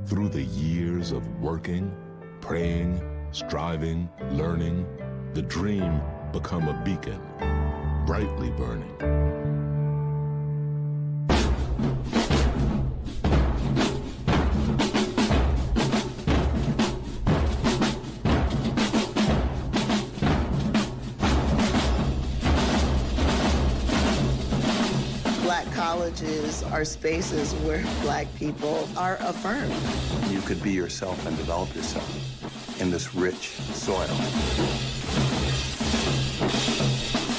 Through the years of working, praying, striving, learning, the dream become a beacon, brightly burning. Black colleges are spaces where Black people are affirmed. You could be yourself and develop yourself in this rich soil.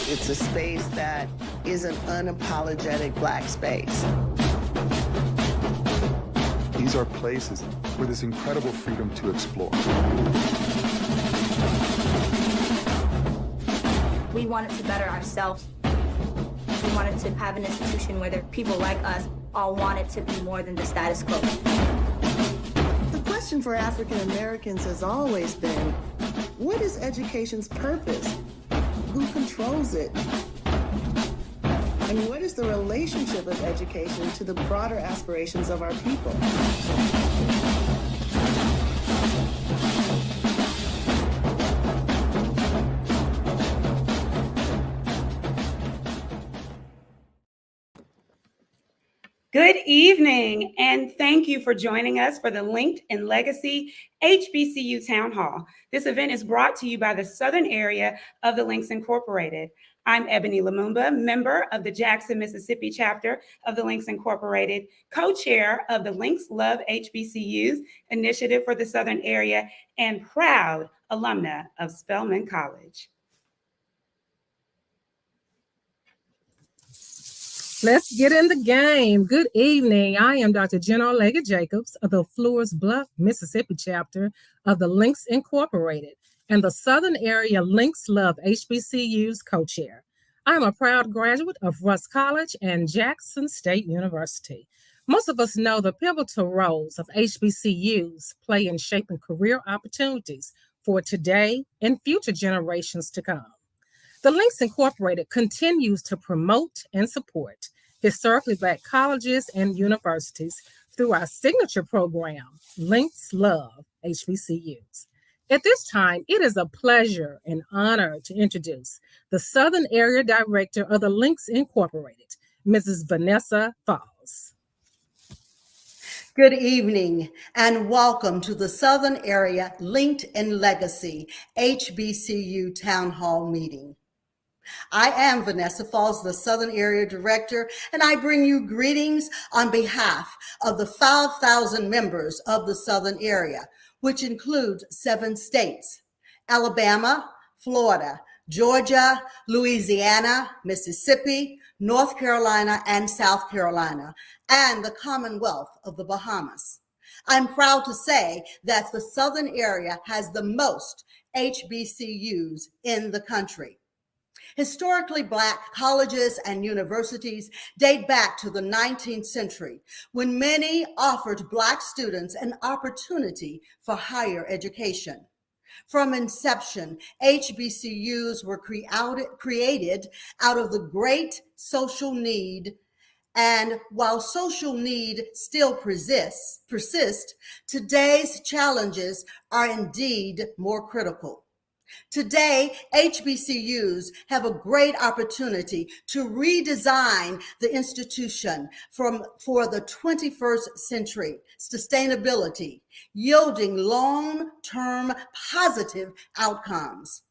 It's a space that is an unapologetic Black space. These are places where there's incredible freedom to explore. We wanted to better ourselves. We wanted to have an institution where people like us all wanted to be more than the status quo. The question for African Americans has always been, what is education's purpose? Who controls it? And what is the relationship of education to the broader aspirations of our people? Good evening, and thank you for joining us for the Linked in Legacy HBCU Town Hall. This event is brought to you by the Southern area of the Links Incorporated. I'm Ebony Lumumba, member of the Jackson, Mississippi chapter of the Links Incorporated, co-chair of the Links Love HBCUs initiative for the Southern area, and proud alumna of Spelman College. Let's get in the game. Good evening. I am Dr. Jen Orlega Jacobs of the Flores Bluff, Mississippi chapter of the Links Incorporated and the Southern Area Links Love HBCUs co-chair. I am a proud graduate of Rusk College and Jackson State University. Most of us know the pivotal roles of HBCUs play in shaping career opportunities for today and future generations to come. The Links Incorporated continues to promote and support historically Black colleges and universities through our signature program, Links Love HBCUs. At this time, it is a pleasure and honor to introduce the Southern Area Director of the Links Incorporated, Mrs. Vanessa Falls. Good evening and welcome to the Southern Area Linked in Legacy HBCU Town Hall meeting. I am Vanessa Falls, the Southern Area Director, and I bring you greetings on behalf of the 5,000 members of the Southern Area, which includes 7 states: Alabama, Florida, Georgia, Louisiana, Mississippi, North Carolina, and South Carolina, and the Commonwealth of the Bahamas. I'm proud to say that the Southern Area has the most HBCUs in the country. Historically Black colleges and universities date back to the 19th century, when many offered Black students an opportunity for higher education. From inception, HBCUs were created out of the great social need, and while social need still persists, today's challenges are indeed more critical. Today, HBCUs have a great opportunity to redesign the institution for the 21st century sustainability, yielding long-term positive outcomes.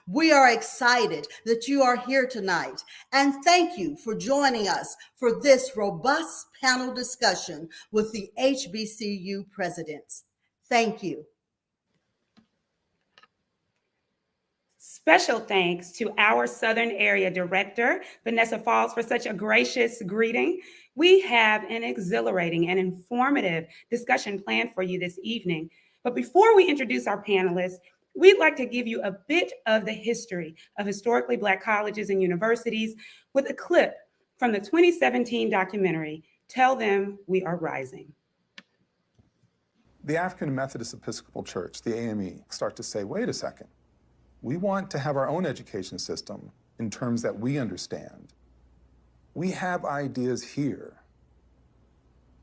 We are excited that you are here tonight, and thank you for joining us for this robust panel discussion with the HBCU presidents. Thank you. Special thanks to our Southern Area Director, Vanessa Falls, for such a gracious greeting. We have an exhilarating and informative discussion planned for you this evening. But before we introduce our panelists, we'd like to give you a bit of the history of historically Black colleges and universities with a clip from the 2017 documentary, Tell Them We Are Rising. The African Methodist Episcopal Church, the AME, start to say, wait a second. We want to have our own education system in terms that we understand. We have ideas here,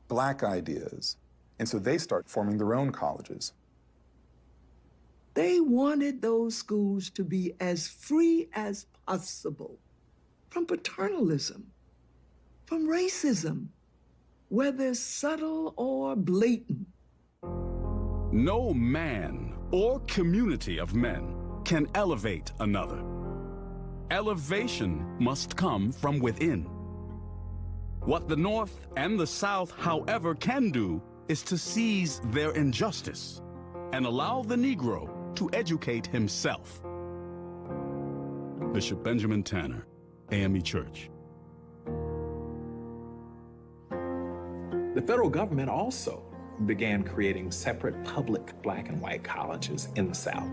Black ideas, and so they start forming their own colleges. They wanted those schools to be as free as possible from paternalism, from racism, whether subtle or blatant. No man or community of men can elevate another. Elevation must come from within. What the North and the South, however, can do is to seize their injustice and allow the Negro to educate himself. Bishop Benjamin Tanner, AME Church. The federal government also began creating separate public Black and white colleges in the South.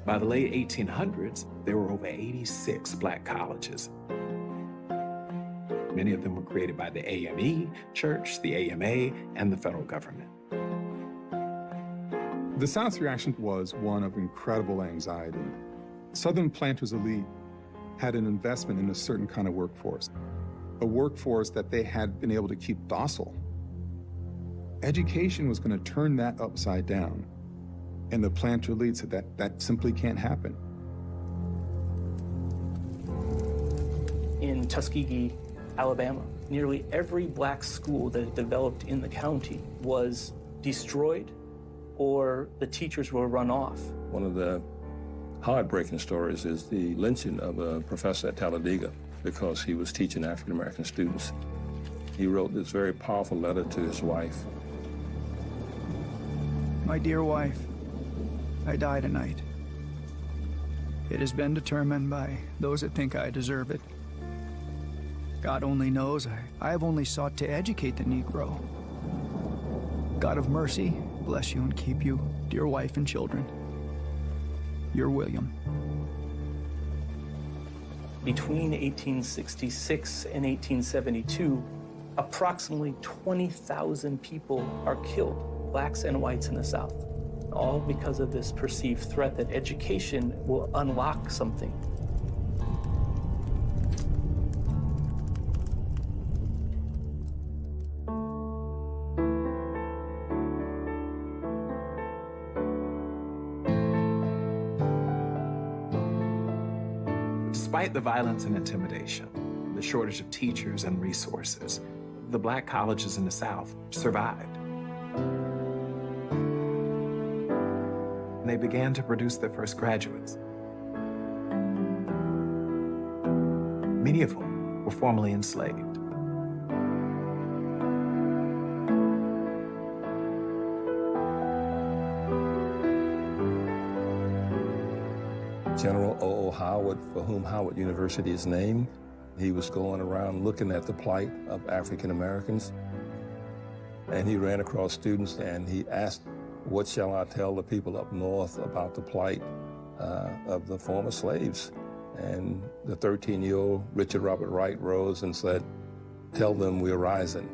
By the late 1800s, there were over 86 Black colleges. Many of them were created by the AME Church, the AMA, and the federal government. The South's reaction was one of incredible anxiety. Southern planters elite had an investment in a certain kind of workforce, a workforce that they had been able to keep docile. Education was going to turn that upside down. And the planter elite said that simply can't happen. In Tuskegee, Alabama. Nearly every black school that developed in the county was destroyed or the teachers were run off. One of the heartbreaking stories is the lynching of a professor at Talladega because he was teaching African-American students. He wrote this very powerful letter to his wife. My dear wife, I die tonight. It has been determined by those that think I deserve it. God only knows I have only sought to educate the Negro. God of mercy, bless you and keep you, dear wife and children. Your William. Between 1866 and 1872, approximately 20,000 people are killed, blacks and whites in the South, all because of this perceived threat that education will unlock something. Despite the violence and intimidation, the shortage of teachers and resources, the black colleges in the South survived. And they began to produce their first graduates. Many of whom were formerly enslaved. General O.O. Howard, for whom Howard University is named, he was going around looking at the plight of African Americans. And he ran across students and he asked, what shall I tell the people up north about the plight of the former slaves? And the 13-year-old Richard Robert Wright rose and said, tell them we're rising.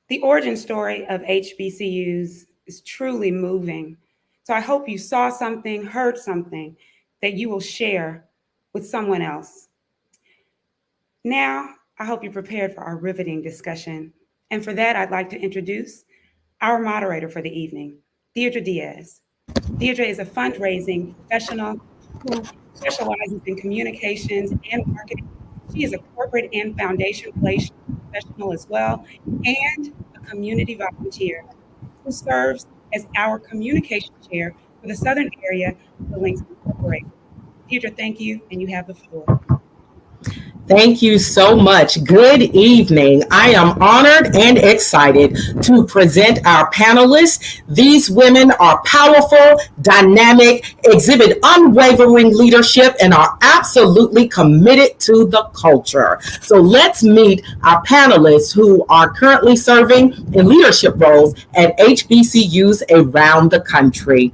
The origin story of HBCUs is truly moving. So I hope you saw something, heard something that you will share with someone else. Now, I hope you're prepared for our riveting discussion. And for that, I'd like to introduce our moderator for the evening, Deirdre Diaz. Deirdre is a fundraising professional who specializes in communications and marketing. She is a corporate and foundation relations professional as well, and a community volunteer who serves as our communication chair for the Southern area of the Links Incorporated. Deirdre, thank you, and you have the floor. Thank you so much. Good evening. I am honored and excited to present our panelists. These women are powerful, dynamic, exhibit unwavering leadership, and are absolutely committed to the culture. So let's meet our panelists who are currently serving in leadership roles at HBCUs around the country.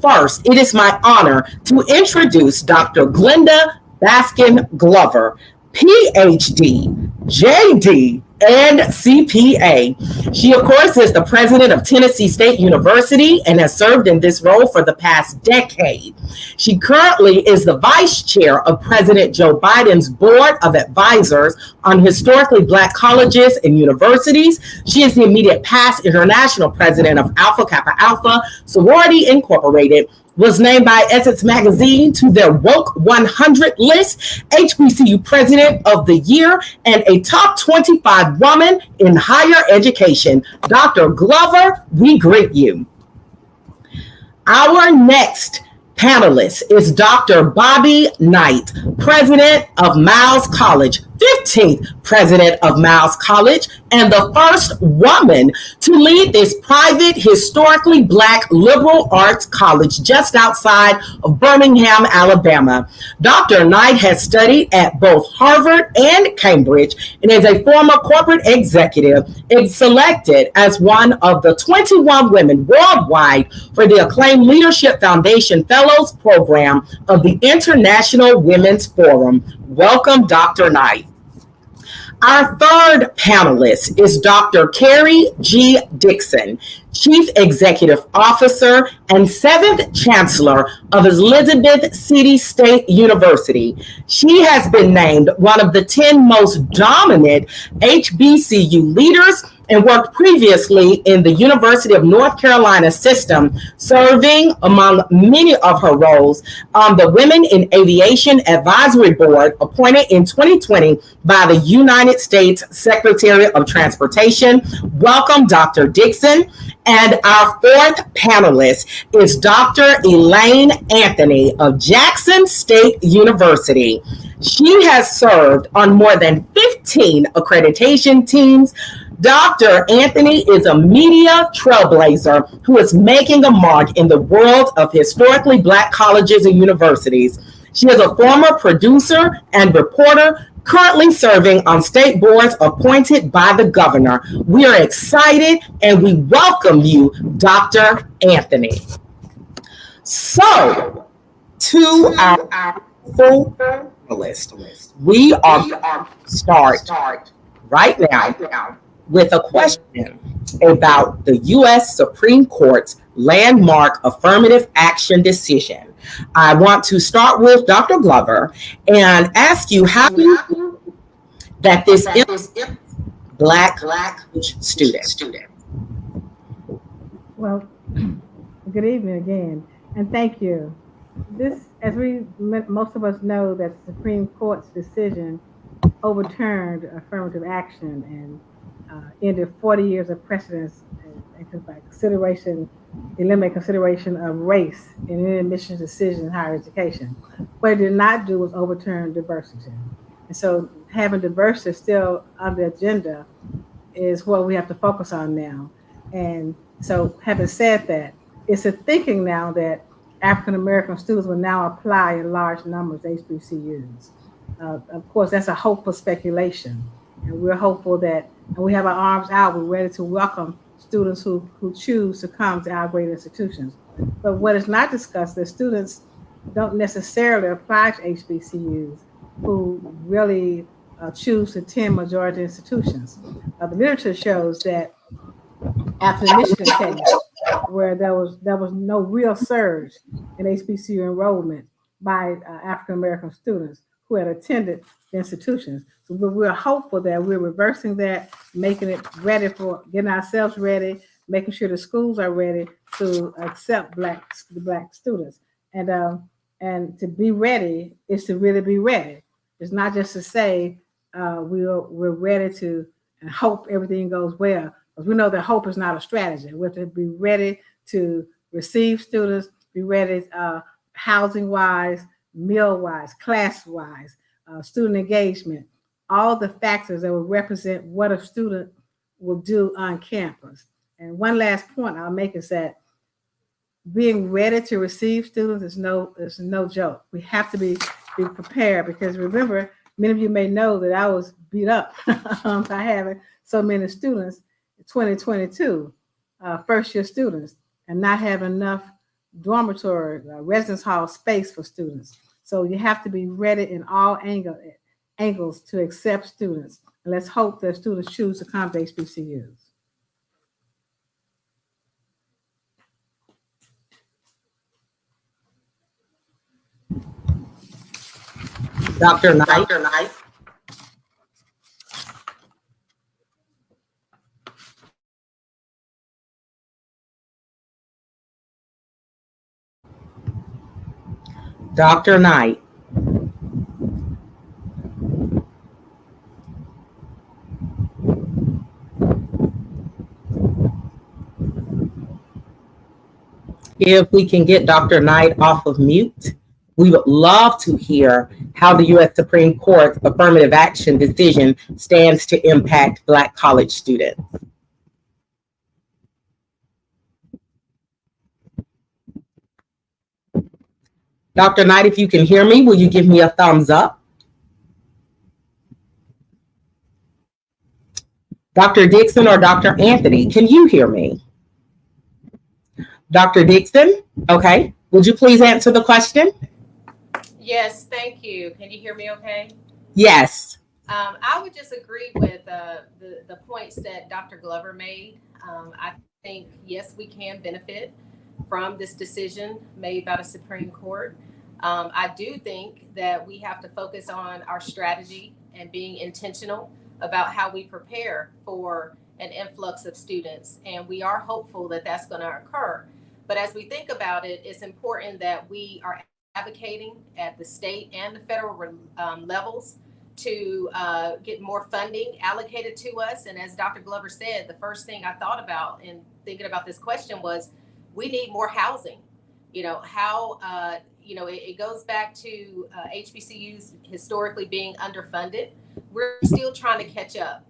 First, it is my honor to introduce Dr. Glenda Baskin Glover, PhD, JD, and CPA. She, of course, is the president of Tennessee State University and has served in this role for the past decade. She currently is the vice chair of President Joe Biden's Board of Advisors on Historically Black Colleges and Universities. She is the immediate past international president of Alpha Kappa Alpha Sorority Incorporated, was named by Essence Magazine to their Woke 100 list, HBCU President of the Year, and a top 25 woman in higher education. Dr. Glover, we greet you. Our next panelist is Dr. Bobby Knight, President of Miles College, 15th President of Miles College, and the first woman to lead this private, historically Black liberal arts college just outside of Birmingham, Alabama. Dr. Knight has studied at both Harvard and Cambridge and is a former corporate executive and selected as one of the 21 women worldwide for the acclaimed Leadership Foundation Fellows Program of the International Women's Forum. Welcome, Dr. Knight. Our third panelist is Dr. Carrie G. Dixon, Chief Executive Officer and 7th Chancellor of Elizabeth City State University. She has been named one of the 10 most dominant HBCU leaders and worked previously in the University of North Carolina system, serving among many of her roles on the Women in Aviation Advisory Board appointed in 2020 by the United States Secretary of Transportation. Welcome, Dr. Dixon. And our fourth panelist is Dr. Elaine Anthony of Jackson State University. She has served on more than 15 accreditation teams. Dr. Anthony is a media trailblazer who is making a mark in the world of historically Black colleges and universities. She is a former producer and reporter currently serving on state boards appointed by the governor. We are excited and we welcome you, Dr. Anthony. So, to our full list, we are going to start right now with a question about the U.S. Supreme Court's landmark affirmative action decision. I want to start with Dr. Glover and ask you how do you think that this is Black student? Well, good evening again, and thank you. This, as most of us know, that the Supreme Court's decision overturned affirmative action and ended 40 years of precedence and by consideration, eliminate consideration of race in any admissions decision in higher education. What it did not do was overturn diversity. And so having diversity still on the agenda is what we have to focus on now. And so having said that, it's a thinking now that African-American students will now apply in large numbers to HBCUs. Of course, that's a hopeful speculation. And we're hopeful that, and we have our arms out, we're ready to welcome students who choose to come to our great institutions. But what is not discussed is students don't necessarily apply to HBCUs who really choose to attend majority institutions. The literature shows that after the Michigan case, where there was no real surge in HBCU enrollment by African-American students who had attended the institutions. So we're hopeful that we're reversing that, making it ready for getting ourselves ready, making sure the schools are ready to accept the Black students. And to be ready is to really be ready. It's not just to say we're ready to and hope everything goes well, because we know that hope is not a strategy. We have to be ready to receive students, be ready housing-wise, meal-wise, class-wise, student engagement, all the factors that will represent what a student will do on campus. And one last point I'll make is that being ready to receive students is no joke. We have to be prepared, because remember, many of you may know that I was beat up by having so many students in 2022, first-year students, and not having enough dormitory, residence hall space for students. So you have to be ready in all angles to accept students. And let's hope that students choose to come to HBCUs. Dr. Knight. Dr. Knight. If we can get Dr. Knight off of mute, we would love to hear how the U.S. Supreme Court's affirmative action decision stands to impact Black college students. Dr. Knight, if you can hear me, will you give me a thumbs up? Dr. Dixon or Dr. Anthony, can you hear me? Dr. Dixon, okay. Would you please answer the question? Yes, thank you. Can you hear me okay? Yes. I would just agree with the points that Dr. Glover made. I think, yes, we can benefit from this decision made by the Supreme Court. I do think that we have to focus on our strategy and being intentional about how we prepare for an influx of students. And we are hopeful that that's going to occur. But as we think about it, it's important that we are advocating at the state and the federal levels to get more funding allocated to us. And as Dr. Glover said, the first thing I thought about in thinking about this question was we need more housing. You know, how, it goes back to HBCUs historically being underfunded. We're still trying to catch up.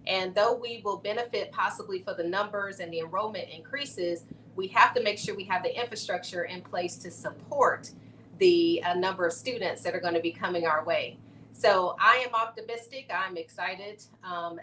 And though we will benefit possibly for the numbers and the enrollment increases, we have to make sure we have the infrastructure in place to support the number of students that are going to be coming our way. So I am optimistic. I'm excited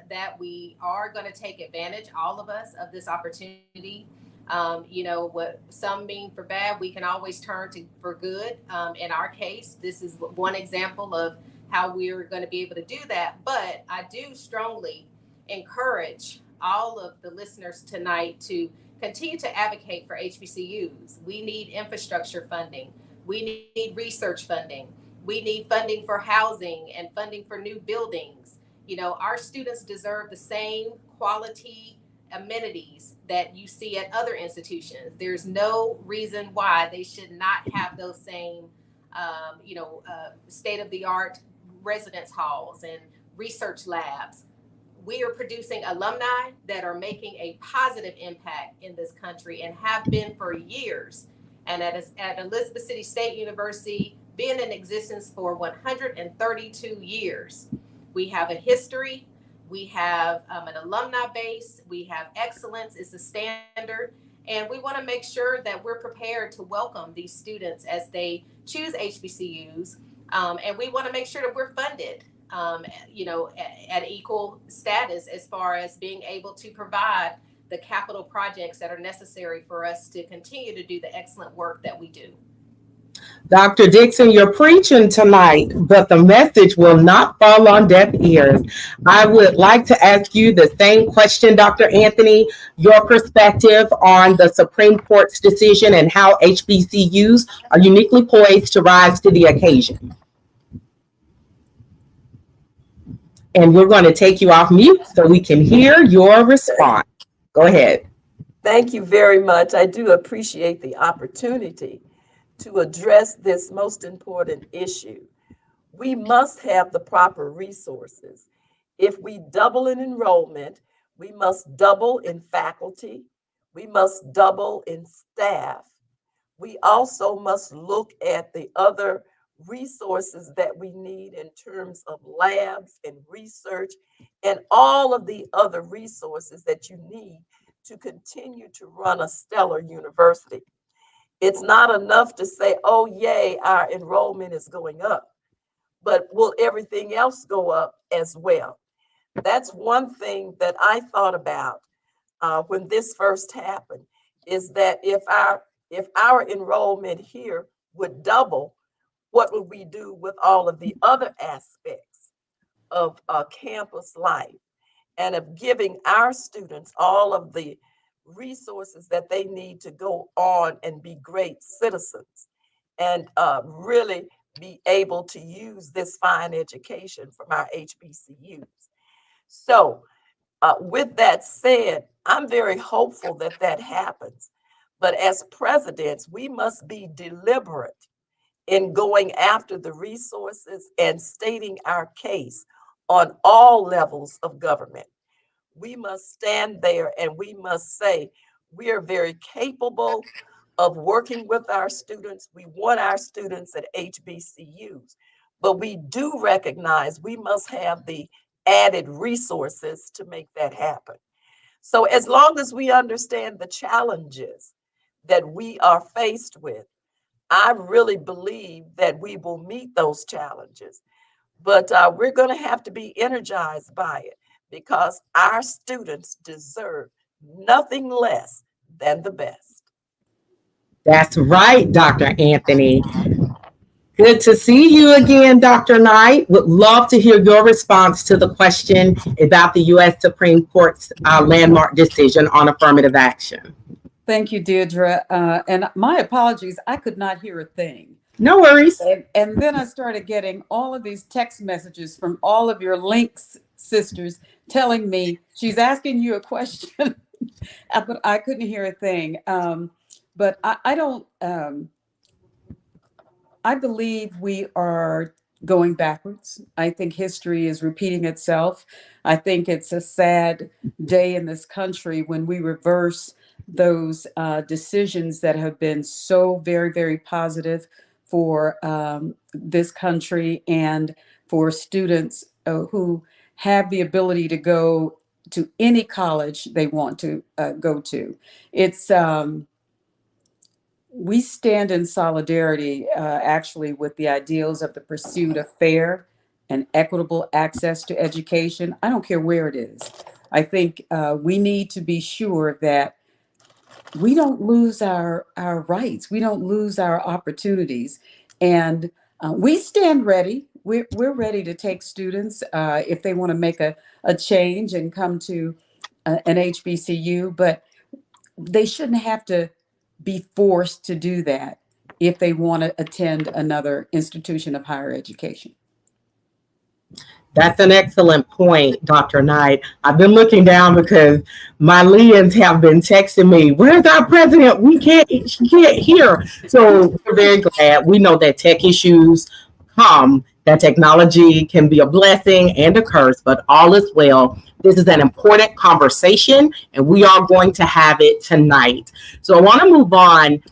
that we are going to take advantage, all of us, of this opportunity. What some mean for bad, we can always turn to for good. In our case, this is one example of how we're going to be able to do that. But I do strongly encourage all of the listeners tonight to continue to advocate for HBCUs. We need infrastructure funding. We need research funding. We need funding for housing and funding for new buildings. You know, our students deserve the same quality amenities that you see at other institutions. There's no reason why they should not have those same, state-of-the-art residence halls and research labs. We are producing alumni that are making a positive impact in this country and have been for years. And at Elizabeth City State University, been in existence for 132 years. We have a history. We have an alumni base. We have excellence is the standard. And we want to make sure that we're prepared to welcome these students as they choose HBCUs. And we want to make sure that we're funded, at equal status as far as being able to provide the capital projects that are necessary for us to continue to do the excellent work that we do. Dr. Dixon, you're preaching tonight, but the message will not fall on deaf ears. I would like to ask you the same question, Dr. Anthony, your perspective on the Supreme Court's decision and how HBCUs are uniquely poised to rise to the occasion. And we're going to take you off mute so we can hear your response. Go ahead. Thank you very much. I do appreciate the opportunity to address this most important issue. We must have the proper resources. If we double in enrollment, we must double in faculty. We must double in staff. We also must look at the other resources that we need in terms of labs and research and all of the other resources that you need to continue to run a stellar university. It's not enough to say, oh, yay, our enrollment is going up, but will everything else go up as well? That's one thing that I thought about when this first happened, is that if our enrollment here would double, what would we do with all of the other aspects of campus life and of giving our students all of the resources that they need to go on and be great citizens and really be able to use this fine education from our HBCUs. So with that said, I'm very hopeful that that happens. But as presidents, we must be deliberate in going after the resources and stating our case on all levels of government. We must stand there and we must say, we are very capable of working with our students. We want our students at HBCUs, but we do recognize we must have the added resources to make that happen. So as long as we understand the challenges that we are faced with, I really believe that we will meet those challenges, but we're going to have to be energized by it because our students deserve nothing less than the best. That's right, Dr. Anthony. Good to see you again, Dr. Knight. Would love to hear your response to the question about the U.S. Supreme Court's landmark decision on affirmative action. Thank you, Deirdre. And my apologies, I could not hear a thing. No worries. And then I started getting all of these text messages from all of your Links sisters telling me she's asking you a question, but I couldn't hear a thing. But I don't, I believe we are going backwards. I think history is repeating itself. I think it's a sad day in this country when we reverse those decisions that have been so very, very positive for this country and for students who have the ability to go to any college they want to go to. It's we stand in solidarity actually with the ideals of the pursuit of fair and equitable access to education. I don't care where it is. I think we need to be sure that we don't lose our rights. We don't lose our opportunities. And we stand ready. We're ready to take students if they want to make a change and come to an HBCU, but they shouldn't have to be forced to do that if they want to attend another institution of higher education. That's an excellent point, Dr. Knight. I've been looking down because my Lians have been texting me, where's our president? She can't hear. So we're very glad. We know that tech issues come, that technology can be a blessing and a curse, but all is well. This is an important conversation, and we are going to have it tonight. So I want to move on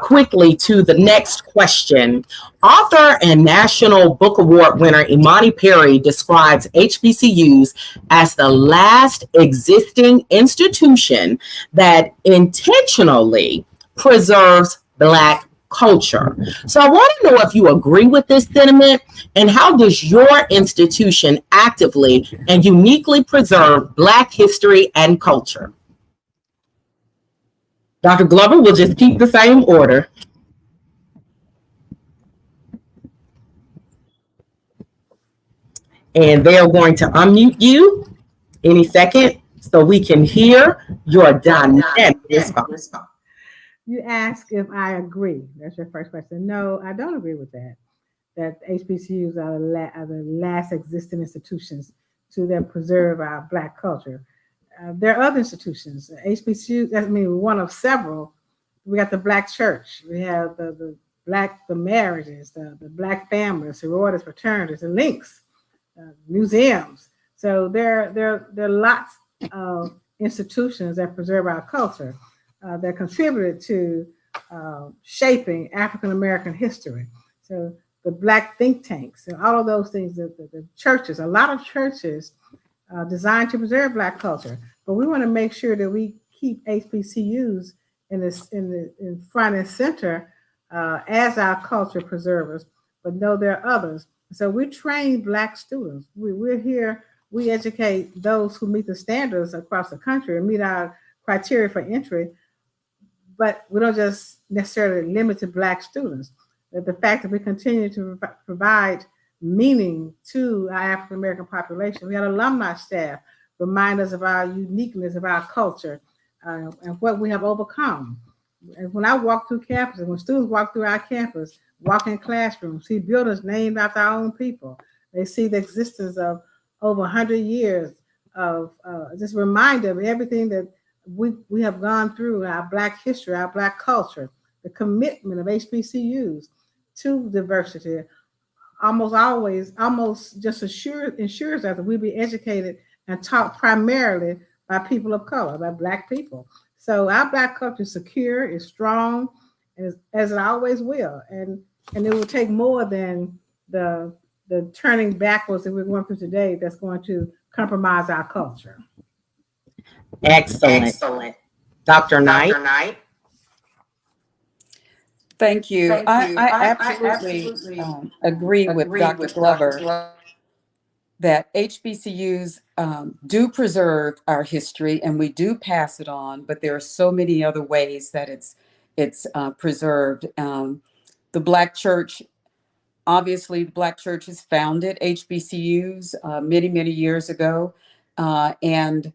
quickly to the next question. Author and National Book Award winner Imani Perry describes HBCUs as the last existing institution that intentionally preserves Black culture. So I want to know if you agree with this sentiment, and how does your institution actively and uniquely preserve Black history and culture? Dr. Glover, will just keep the same order. And they are going to unmute you any second so we can hear your dynamic response. You ask if I agree. That's your first question. No, I don't agree with that. That HBCUs are the last existing institutions to then preserve our Black culture. There are other institutions. HBCUs, I mean, one of several. We got the Black church. We have the marriages, the Black families, sororities, fraternities, the links, museums. So there are lots of institutions that preserve our culture. That contributed to shaping African American history. So the Black think tanks and all of those things, the churches, a lot of churches designed to preserve Black culture. But we want to make sure that we keep HBCUs in front and center as our culture preservers. But no, there are others. So we train Black students. We're here. We educate those who meet the standards across the country and meet our criteria for entry. But we don't just necessarily limit to Black students. The fact that we continue to provide meaning to our African American population. We had alumni staff remind us of our uniqueness of our culture and what we have overcome. And when I walk through campuses, when students walk through our campus, walk in classrooms, see buildings named after our own people, they see the existence of over 100 years of just reminder of everything that we have gone through, our Black history, our Black culture, the commitment of HBCUs to diversity almost just ensures us that we be educated and taught primarily by people of color, by Black people. So our Black culture is secure, is strong, as it always will. And it will take more than the turning backwards that we're going through today that's going to compromise our culture. Excellent. Dr. Knight. Thank you. I absolutely agree with Dr. Glover that HBCUs do preserve our history and we do pass it on, but there are so many other ways that it's preserved. The Black church Obviously, the Black churches founded HBCUs many, many years ago. And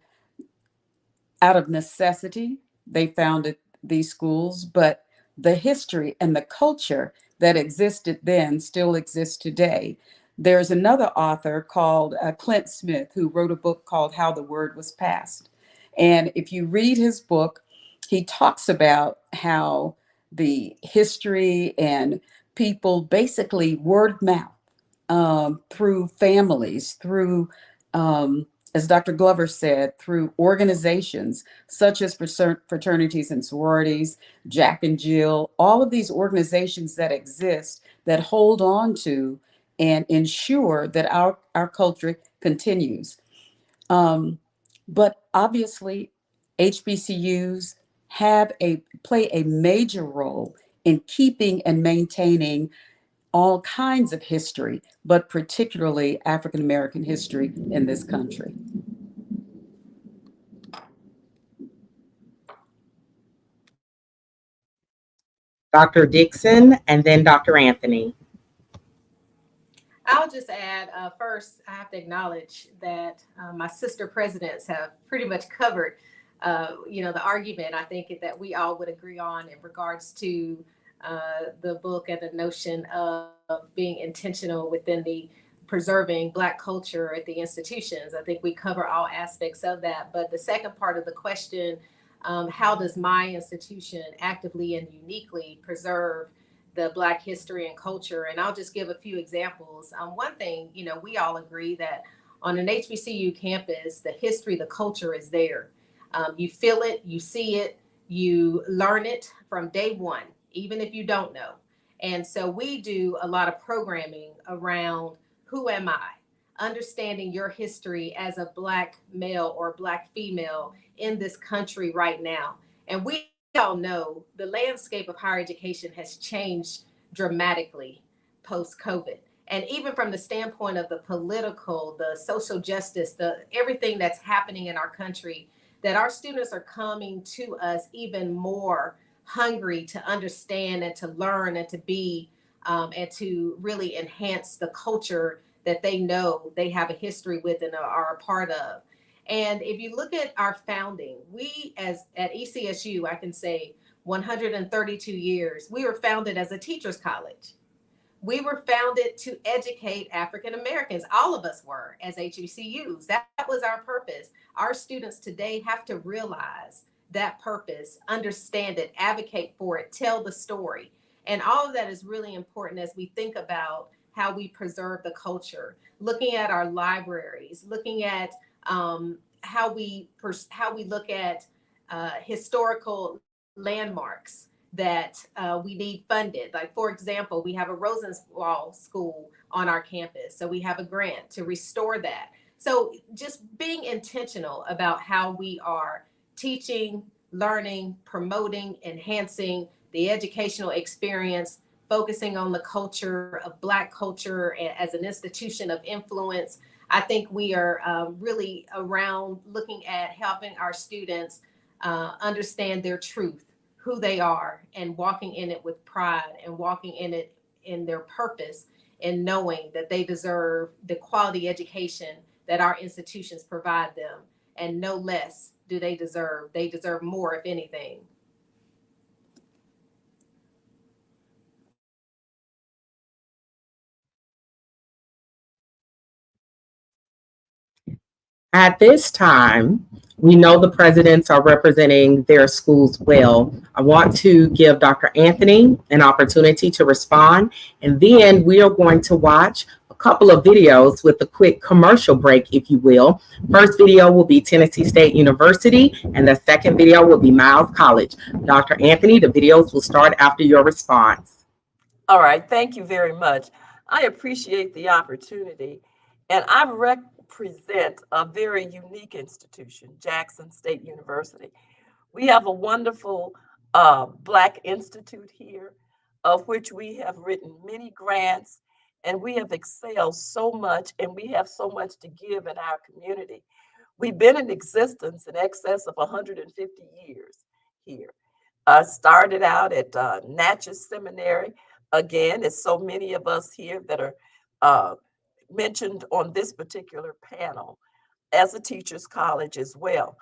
out of necessity, they founded these schools, but the history and the culture that existed then still exists today. There's another author called Clint Smith who wrote a book called How the Word Was Passed. And if you read his book, he talks about how the history and people basically word of mouth through families, through as Dr. Glover said, through organizations such as fraternities and sororities, Jack and Jill, all of these organizations that exist that hold on to and ensure that our culture continues. But obviously, HBCUs play a major role in keeping and maintaining all kinds of history, but particularly African American history in this country. Dr. Dixon, and then Dr. Anthony. I'll just add, first, I have to acknowledge that my sister presidents have pretty much covered, the argument I think that we all would agree on in regards to the book and the notion of being intentional within the preserving Black culture at the institutions. I think we cover all aspects of that. But the second part of the question, how does my institution actively and uniquely preserve the Black history and culture? And I'll just give a few examples. One thing, we all agree that on an HBCU campus, the history, the culture is there. You feel it, you see it, you learn it from day one, even if you don't know. And so we do a lot of programming around who am I? Understanding your history as a Black male or Black female in this country right now. And we all know the landscape of higher education has changed dramatically post-COVID. And even from the standpoint of the political, the social justice, everything that's happening in our country, that our students are coming to us even more hungry to understand and to learn and to be and to really enhance the culture that they know they have a history with and are a part of. And if you look at our founding, we at ECSU, I can say 132 years, we were founded as a teachers college. We were founded to educate African Americans. All of us were as HBCUs. That was our purpose. Our students today have to realize that purpose, understand it, advocate for it, tell the story. And all of that is really important as we think about how we preserve the culture, looking at our libraries, looking at how we look at historical landmarks that we need funded. Like, for example, we have a Rosenwald School on our campus. So we have a grant to restore that. So just being intentional about how we are teaching, learning, promoting, enhancing the educational experience, focusing on the culture of Black culture as an institution of influence. I think we are really around looking at helping our students understand their truth, who they are, and walking in it with pride and walking in it in their purpose, and knowing that they deserve the quality education that our institutions provide them. And no less do they deserve. They deserve more, if anything. At this time, we know the presidents are representing their schools well. I want to give Dr. Anthony an opportunity to respond, and then we are going to watch a couple of videos with a quick commercial break, if you will. First video will be Tennessee State University, and the second video will be Miles College. Dr. Anthony, the videos will start after your response. All right, thank you very much. I appreciate the opportunity, and I represent a very unique institution, Jackson State University. We have a wonderful Black Institute here, of which we have written many grants, and we have excelled so much, and we have so much to give in our community. We've been in existence in excess of 150 years here. Started out at Natchez Seminary again, as so many of us here that are mentioned on this particular panel, as a teacher's college as well.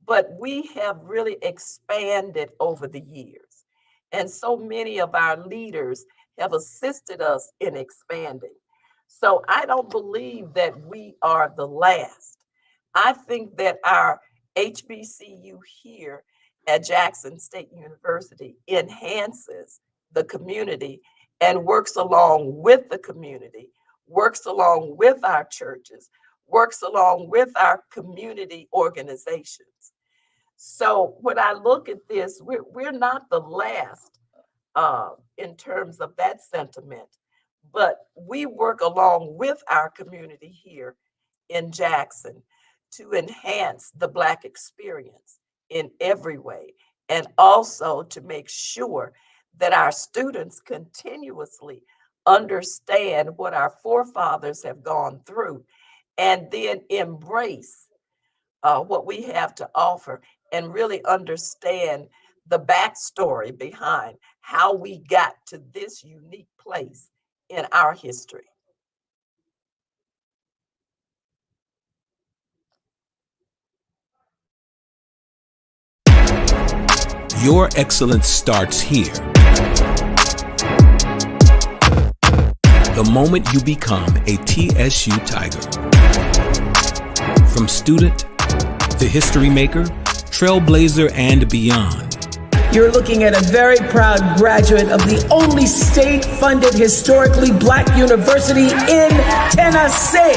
But we have really expanded over the years. And so many of our leaders have assisted us in expanding. So I don't believe that we are the last. I think that our HBCU here at Jackson State University enhances the community and works along with the community, works along with our churches, works along with our community organizations. So when I look at this, we're not the last in terms of that sentiment, but we work along with our community here in Jackson to enhance the Black experience in every way, and also to make sure that our students continuously understand what our forefathers have gone through and then embrace what we have to offer and really understand the backstory behind how we got to this unique place in our history. Your excellence starts here. The moment you become a TSU Tiger. From student to history maker, trailblazer, and beyond. You're looking at a very proud graduate of the only state-funded historically Black university in Tennessee.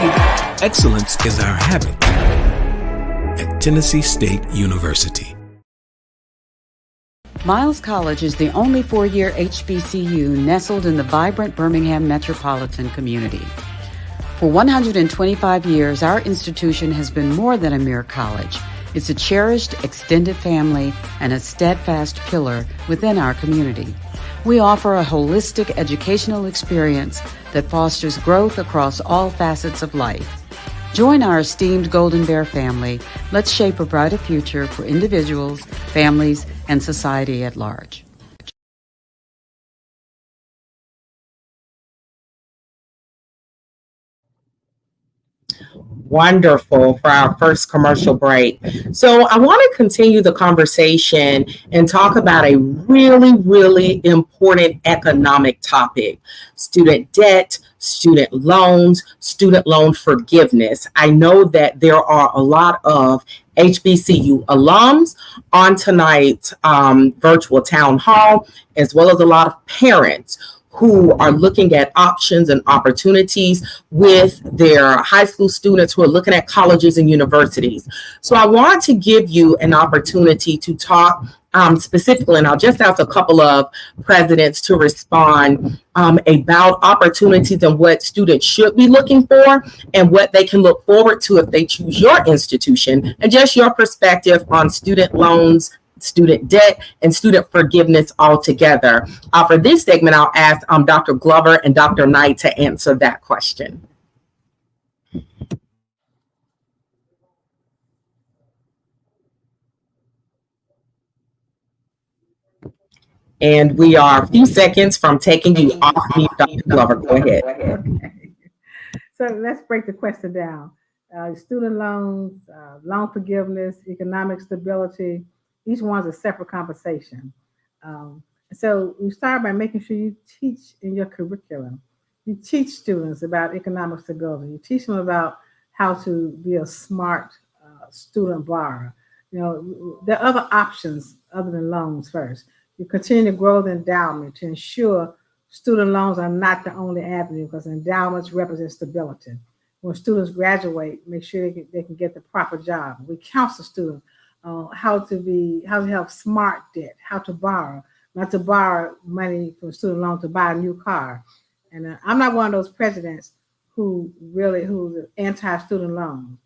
Excellence is our habit at Tennessee State University. Miles College is the only four-year HBCU nestled in the vibrant Birmingham metropolitan community. For 125 years, our institution has been more than a mere college. It's a cherished, extended family and a steadfast pillar within our community. We offer a holistic educational experience that fosters growth across all facets of life. Join our esteemed Golden Bear family. Let's shape a brighter future for individuals, families, and society at large. Wonderful for our first commercial break. So I want to continue the conversation and talk about a really, really important economic topic: student debt, student loans, student loan forgiveness. I know that there are a lot of HBCU alums on tonight's virtual town hall, as well as a lot of parents who are looking at options and opportunities with their high school students who are looking at colleges and universities. So I want to give you an opportunity to talk specifically, and I'll just ask a couple of presidents to respond about opportunities and what students should be looking for and what they can look forward to if they choose your institution, and just your perspective on student loans, student debt, and student forgiveness altogether. For this segment, I'll ask Dr. Glover and Dr. Knight to answer that question. And we are a few seconds from taking you off mute, Dr. Glover. Go ahead. Okay. So let's break the question down. Student loans, loan forgiveness, economic stability, each one's a separate conversation. So you start by making sure you teach in your curriculum. You teach students about economic stability. You teach them about how to be a smart student borrower. You know, there are other options other than loans first. You continue to grow the endowment to ensure student loans are not the only avenue, because endowments represent stability. When students graduate, make sure they can get the proper job. We counsel students how to have smart debt, how to borrow, not to borrow money from student loan to buy a new car. And I'm not one of those presidents who's anti-student loan,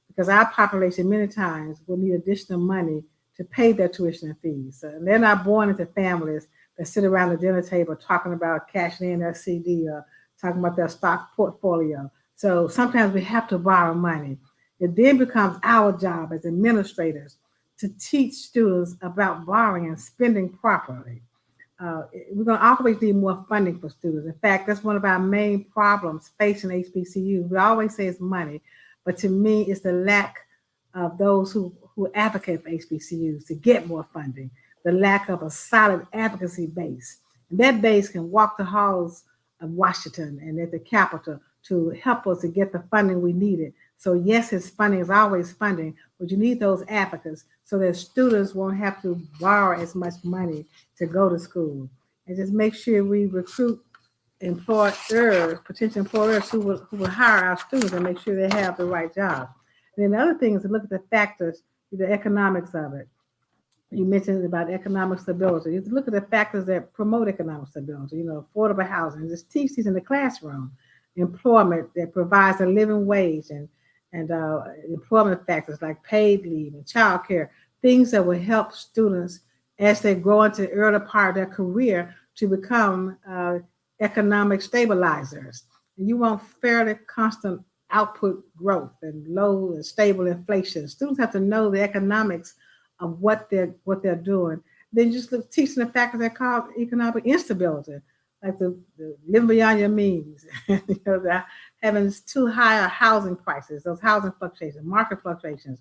because our population many times will need additional money to pay their tuition and fees. So they're not born into families that sit around the dinner table talking about cashing in their CD or talking about their stock portfolio. So sometimes we have to borrow money. It then becomes our job as administrators to teach students about borrowing and spending properly. we're going to always need more funding for students. In fact, that's one of our main problems facing HBCU. We always say it's money, but to me, it's the lack of those who advocate for HBCUs to get more funding, the lack of a solid advocacy base. And that base can walk the halls of Washington and at the Capitol to help us to get the funding we needed. So yes, his funding is always funding, but you need those advocates so that students won't have to borrow as much money to go to school. And just make sure we recruit employers, potential employers who will hire our students and make sure they have the right jobs. And then the other thing is to look at the factors, the economics of it. You mentioned about economic stability. You have to look at the factors that promote economic stability, affordable housing, just teach these in the classroom, employment that provides a living wage, and employment factors like paid leave and child care, things that will help students as they grow into the early part of their career to become economic stabilizers. And you want fairly constant output growth and low and stable inflation. Students have to know the economics of what they're doing. Then just teaching the factors that cause economic instability, like the living beyond your means, having too high housing prices, those housing fluctuations, market fluctuations,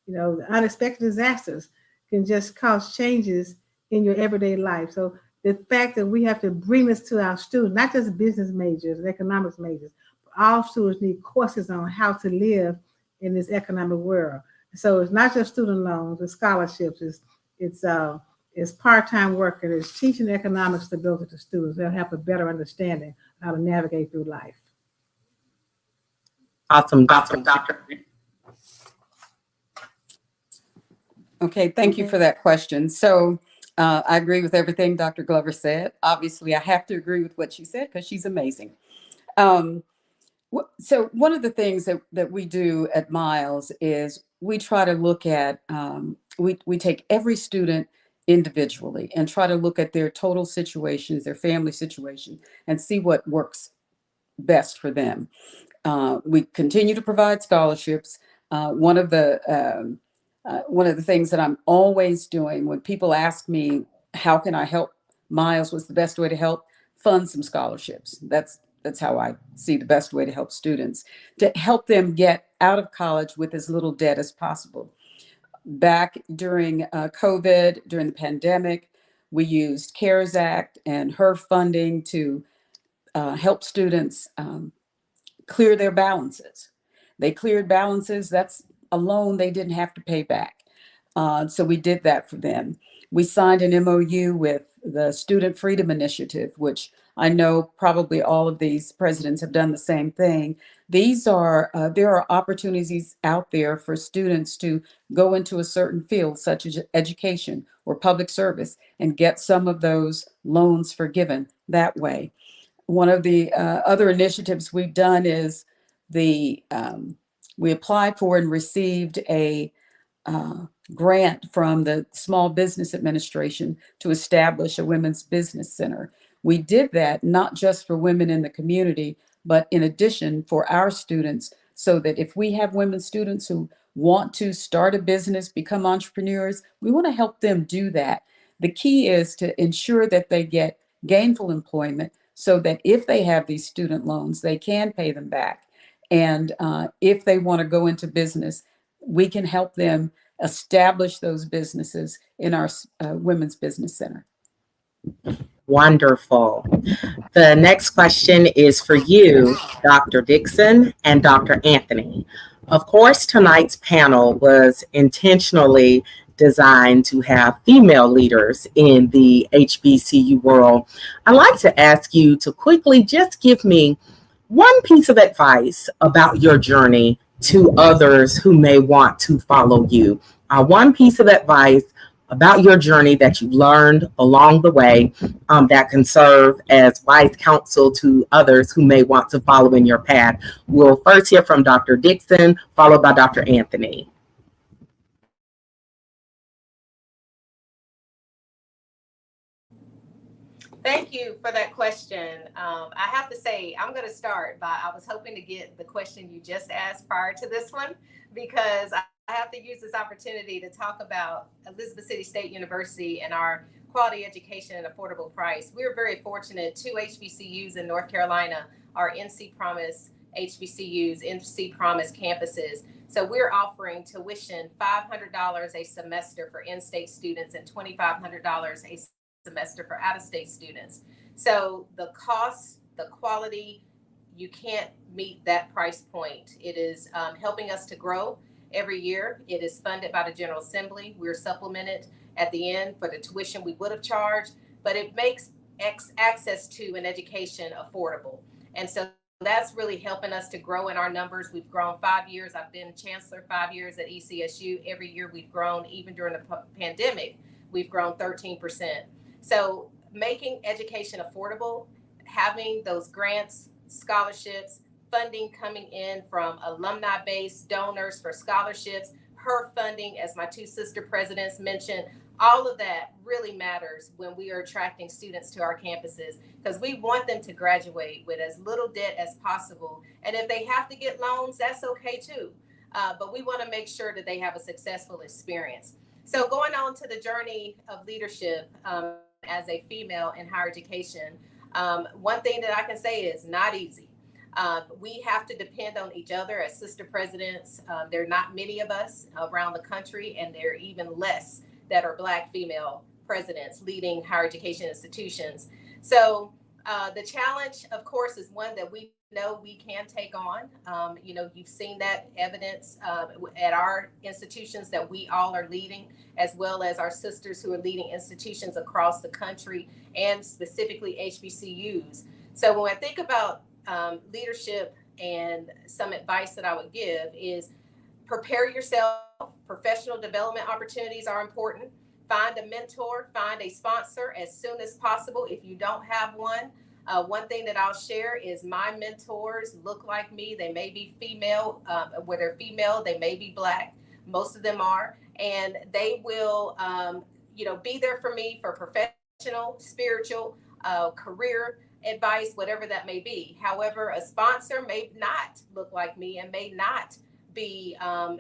the unexpected disasters can just cause changes in your everyday life. So the fact that we have to bring this to our students, not just business majors and economics majors, but all students need courses on how to live in this economic world. So it's not just student loans, it's scholarships, it's part-time work, and it's teaching economic stability to students. They'll have a better understanding of how to navigate through life. Awesome, Doctor. Okay, thank you for that question. So I agree with everything Dr. Glover said. Obviously, I have to agree with what she said because she's amazing. So one of the things that we do at Miles is we try to look at, we take every student individually and try to look at their total situations, their family situation, and see what works best for them. We continue to provide scholarships. One of the things that I'm always doing when people ask me, how can I help Miles? What's the best way to help? Fund some scholarships. That's how I see the best way to help students, to help them get out of college with as little debt as possible. Back during COVID, during the pandemic, we used CARES Act and HER funding to help students clear their balances. They cleared balances. That's a loan they didn't have to pay back. So we did that for them. We signed an MOU with the Student Freedom Initiative, which I know probably all of these presidents have done the same thing. These are, there are opportunities out there for students to go into a certain field, such as education or public service, and get some of those loans forgiven that way. One of the other initiatives we've done is we applied for and received a grant from the Small Business Administration to establish a women's business center. We did that not just for women in the community, but in addition for our students, so that if we have women students who want to start a business, become entrepreneurs, we want to help them do that. The key is to ensure that they get gainful employment so that if they have these student loans, they can pay them back. And if they want to go into business, we can help them establish those businesses in our Women's Business Center. Wonderful. The next question is for you, Dr. Dixon and Dr. Anthony. Of course, tonight's panel was intentionally designed to have female leaders in the HBCU world. I'd like to ask you to quickly just give me one piece of advice about your journey to others who may want to follow you. One piece of advice about your journey that you learned along the way that can serve as wise counsel to others who may want to follow in your path. We'll first hear from Dr. Dixon, followed by Dr. Anthony. Thank you for that question. I have to say, I'm going to start by, I was hoping to get the question you just asked prior to this one, because I have to use this opportunity to talk about Elizabeth City State University and our quality education at affordable price. We're very fortunate. 2 HBCUs in North Carolina are NC Promise HBCUs, NC Promise campuses. So we're offering tuition $500 a semester for in-state students and $2,500 a semester for out-of-state students. So the cost, the quality, you can't meet that price point. It is helping us to grow every year. It is funded by the General Assembly. We're supplemented at the end for the tuition we would have charged, but it makes access to an education affordable. And so that's really helping us to grow in our numbers. We've grown 5 years. I've been chancellor 5 years at ECSU. Every year we've grown, even during the pandemic, we've grown 13%. So making education affordable, having those grants, scholarships, funding coming in from alumni-based donors for scholarships, her funding, as my 2 sister presidents mentioned, all of that really matters when we are attracting students to our campuses, because we want them to graduate with as little debt as possible. And if they have to get loans, that's okay too. But we want to make sure that they have a successful experience. So going on to the journey of leadership as a female in higher education, one thing that I can say is not easy. We have to depend on each other as sister presidents. There are not many of us around the country, and there are even less that are Black female presidents leading higher education institutions. So the challenge, of course, is one that we know we can take on. You know, you've seen that evidence at our institutions that we all are leading, as well as our sisters who are leading institutions across the country, and specifically HBCUs. So when I think about leadership, and some advice that I would give is prepare yourself. Professional development opportunities are important. Find a mentor, find a sponsor as soon as possible. If you don't have one, one thing that I'll share is my mentors look like me. They may be female. Where they're female, they may be Black. Most of them are. And they will, be there for me for professional, spiritual, career advice, whatever that may be. However, a sponsor may not look like me and may not be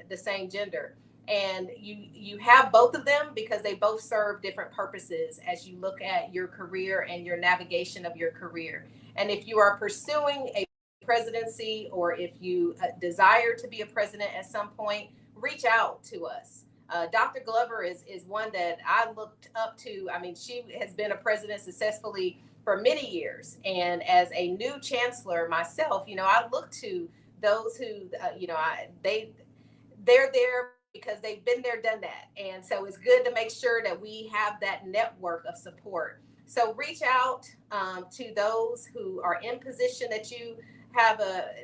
the same gender. And you have both of them because they both serve different purposes as you look at your career and your navigation of your career. And if you are pursuing a presidency, or if you desire to be a president at some point, reach out to us. Dr. Glover is one that I looked up to. I mean, she has been a president successfully for many years. And as a new chancellor myself, I look to those who, they're there because they've been there, done that. And so it's good to make sure that we have that network of support. So reach out to those who are in position that you have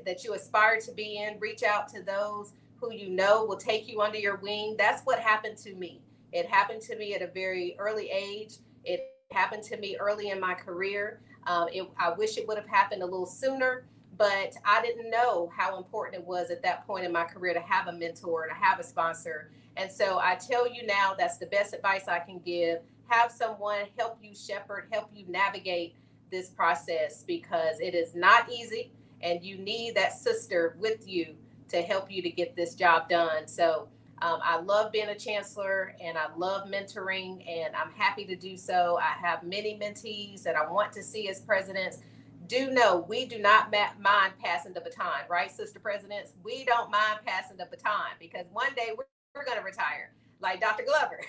that you aspire to be in. Reach out to those who will take you under your wing. That's what happened to me. It happened to me at a very early age. It happened to me early in my career. I wish it would have happened a little sooner, but I didn't know how important it was at that point in my career to have a mentor, to have a sponsor. And so I tell you now, that's the best advice I can give. Have someone help you shepherd, help you navigate this process, because it is not easy, and you need that sister with you to help you to get this job done. So I love being a chancellor, and I love mentoring, and I'm happy to do so. I have many mentees that I want to see as presidents. Do know we do not mind passing the baton, right, sister presidents? We don't mind passing the baton, because one day we're going to retire, like Dr. Glover.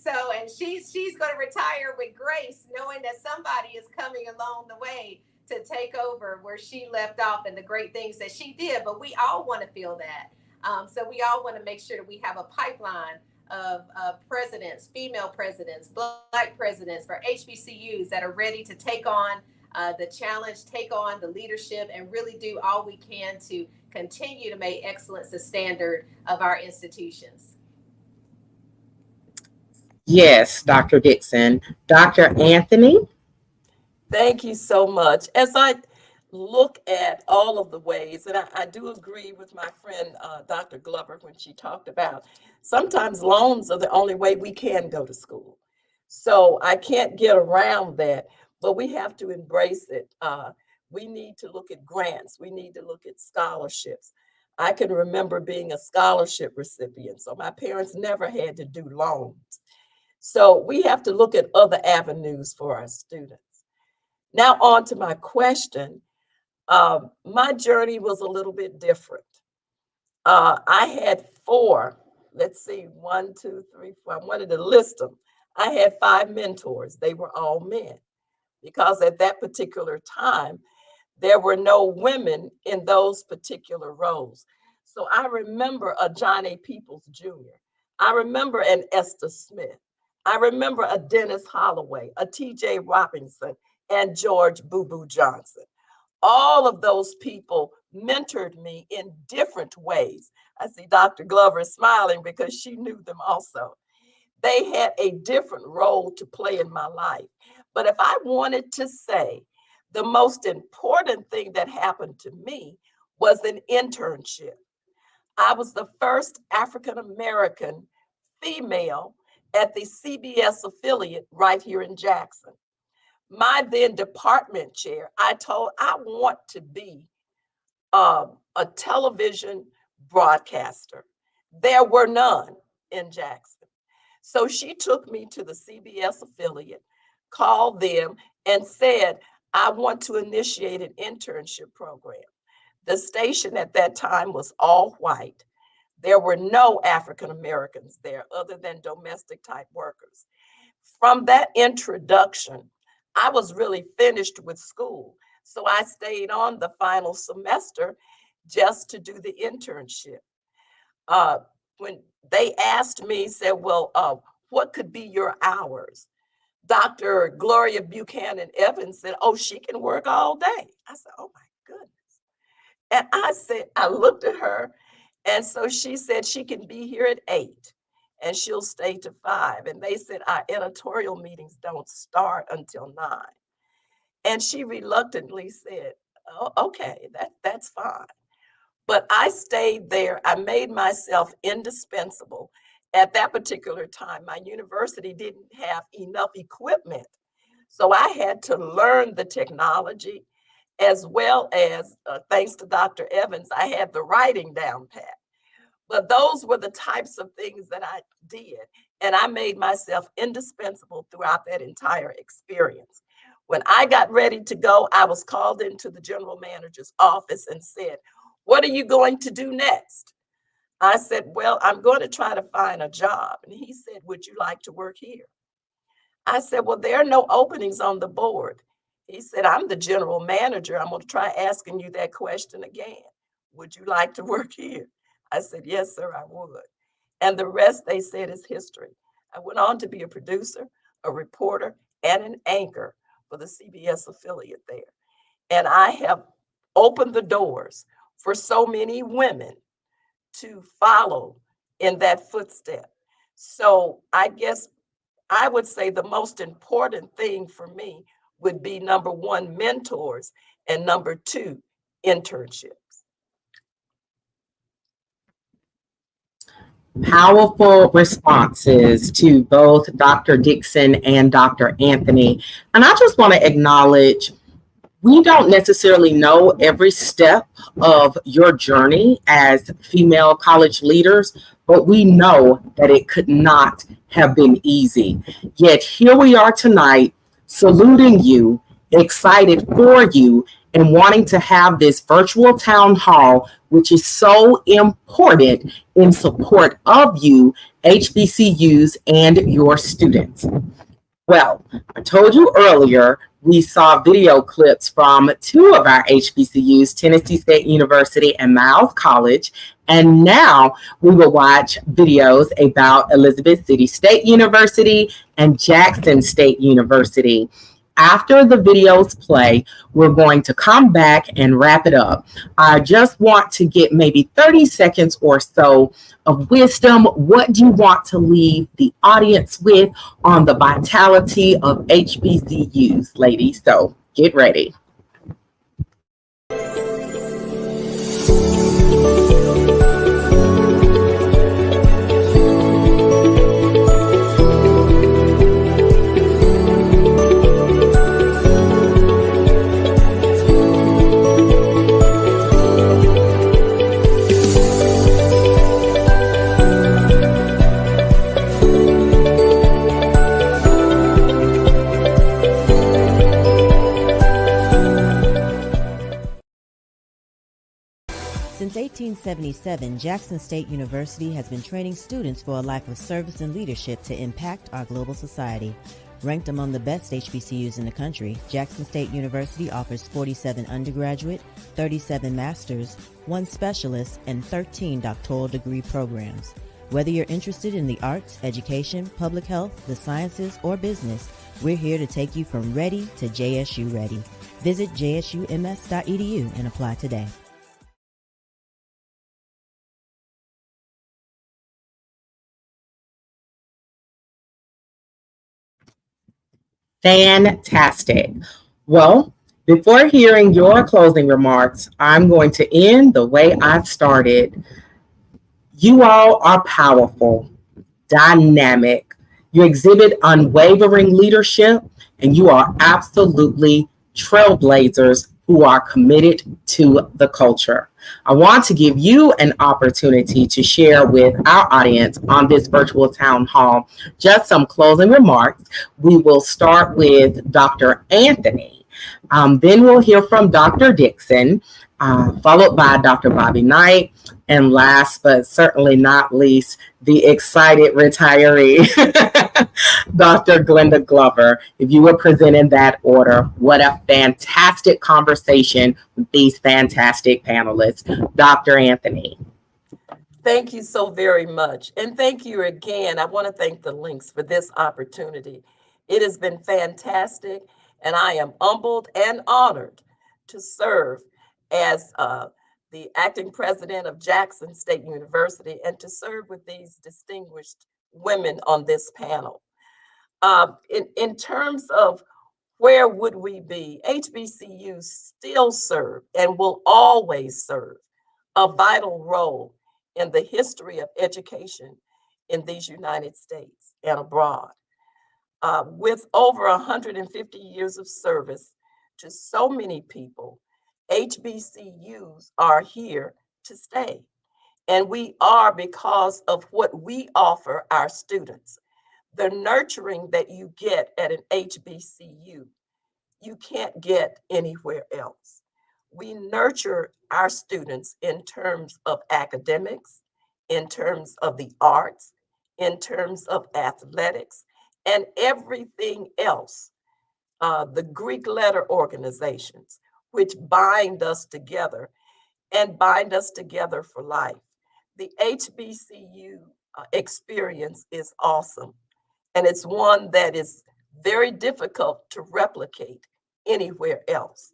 And she's going to retire with grace, knowing that somebody is coming along the way to take over where she left off and the great things that she did. But we all want to feel that. So we all want to make sure that we have a pipeline of presidents, female presidents, Black presidents for HBCUs that are ready to take on the challenge, take on the leadership, and really do all we can to continue to make excellence the standard of our institutions. Yes, Dr. Dixon. Dr. Anthony? Thank you so much. As I look at all of the ways, and I do agree with my friend Dr. Glover when she talked about sometimes loans are the only way we can go to school. So I can't get around that, but we have to embrace it. We need to look at grants. We need to look at scholarships. I can remember being a scholarship recipient, so my parents never had to do loans. So we have to look at other avenues for our students. Now on to my question. My journey was a little bit different. I had 4, let's see, 1, 2, 3, 4. I wanted to list them. I had 5 mentors. They were all men because at that particular time, there were no women in those particular roles. So I remember a John A. Peoples Jr. I remember an Esther Smith. I remember a Dennis Holloway, a T.J. Robinson, and George Boo Boo Johnson. All of those people mentored me in different ways. I see Dr. Glover smiling because she knew them also. They had a different role to play in my life. But if I wanted to say the most important thing that happened to me was an internship. I was the first African-American female at the CBS affiliate right here in Jackson. My then department chair, I told I want to be a television broadcaster. There were none in Jackson. So she took me to the CBS affiliate, called them and said, I want to initiate an internship program. The station at that time was all white. There were no African Americans there other than domestic type workers. From that introduction, I was really finished with school. So I stayed on the final semester just to do the internship. When they asked me, said, well, what could be your hours? Dr. Gloria Buchanan Evans said, oh, she can work all day. I said, oh my goodness. And I said, I looked at her, and so she said she can be here at 8 and she'll stay to 5. And they said, our editorial meetings don't start until 9. And she reluctantly said, oh, okay, that's fine. But I stayed there. I made myself indispensable. At that particular time, my university didn't have enough equipment. So I had to learn the technology as well as, thanks to Dr. Evans, I had the writing down pat. But those were the types of things that I did. And I made myself indispensable throughout that entire experience. When I got ready to go, I was called into the general manager's office and said, what are you going to do next? I said, well, I'm going to try to find a job. And he said, would you like to work here? I said, well, there are no openings on the board. He said, I'm the general manager. I'm going to try asking you that question again. Would you like to work here? I said, yes, sir, I would. And the rest, they said, is history. I went on to be a producer, a reporter, and an anchor for the CBS affiliate there. And I have opened the doors for so many women to follow in that footstep. So I guess I would say the most important thing for me would be number 1, mentors, and number 2, internships. Powerful responses to both Dr. Dixon and Dr. Anthony. And I just want to acknowledge, we don't necessarily know every step of your journey as female college leaders, but we know that it could not have been easy. Yet here we are tonight, saluting you, excited for you, and wanting to have this virtual town hall, which is so important in support of you, HBCUs, and your students. Well, I told you earlier, we saw video clips from 2 of our HBCUs, Tennessee State University and Miles College, and now we will watch videos about Elizabeth City State University and Jackson State University. After the videos play, we're going to come back and wrap it up. I just want to get maybe 30 seconds or so of wisdom. What do you want to leave the audience with on the vitality of HBCUs, ladies? So get ready. Since 1877, Jackson State University has been training students for a life of service and leadership to impact our global society. Ranked among the best HBCUs in the country, Jackson State University offers 47 undergraduate, 37 master's, 1 specialist, and 13 doctoral degree programs. Whether you're interested in the arts, education, public health, the sciences, or business, we're here to take you from ready to JSU ready. Visit jsums.edu and apply today. Fantastic. Well, before hearing your closing remarks, I'm going to end the way I started. You all are powerful, dynamic. You exhibit unwavering leadership, and you are absolutely trailblazers who are committed to the culture. I want to give you an opportunity to share with our audience on this virtual town hall just some closing remarks. We will start with Dr. Anthony. Then we'll hear from Dr. Dixon, followed by Dr. Bobby Knight, and last but certainly not least, the excited retiree, Dr. Glenda Glover. If you were present in that order, what a fantastic conversation with these fantastic panelists. Dr. Anthony. Thank you so very much. And thank you again. I want to thank the Links for this opportunity. It has been fantastic, and I am humbled and honored to serve as the acting president of Jackson State University and to serve with these distinguished women on this panel. In terms of where would we be, HBCUs still serve and will always serve a vital role in the history of education in these United States and abroad. With over 150 years of service to so many people, HBCUs are here to stay. And we are because of what we offer our students. The nurturing that you get at an HBCU, you can't get anywhere else. We nurture our students in terms of academics, in terms of the arts, in terms of athletics, and everything else. The Greek letter organizations, which bind us together and bind us together for life. The HBCU experience is awesome, and it's one that is very difficult to replicate anywhere else.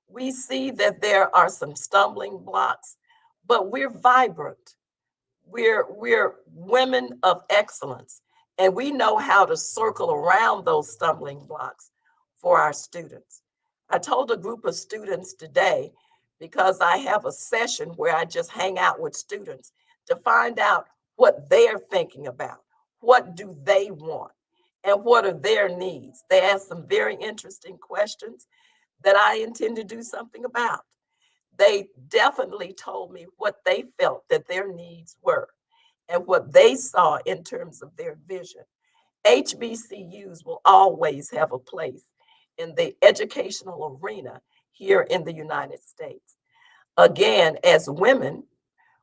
We see that there are some stumbling blocks, but we're vibrant. We're women of excellence, and we know how to circle around those stumbling blocks for our students. I told a group of students today, because I have a session where I just hang out with students to find out what they're thinking about, what do they want, and what are their needs. They asked some very interesting questions that I intend to do something about. They definitely told me what they felt that their needs were and what they saw in terms of their vision. HBCUs will always have a place in the educational arena here in the United States. Again, as women,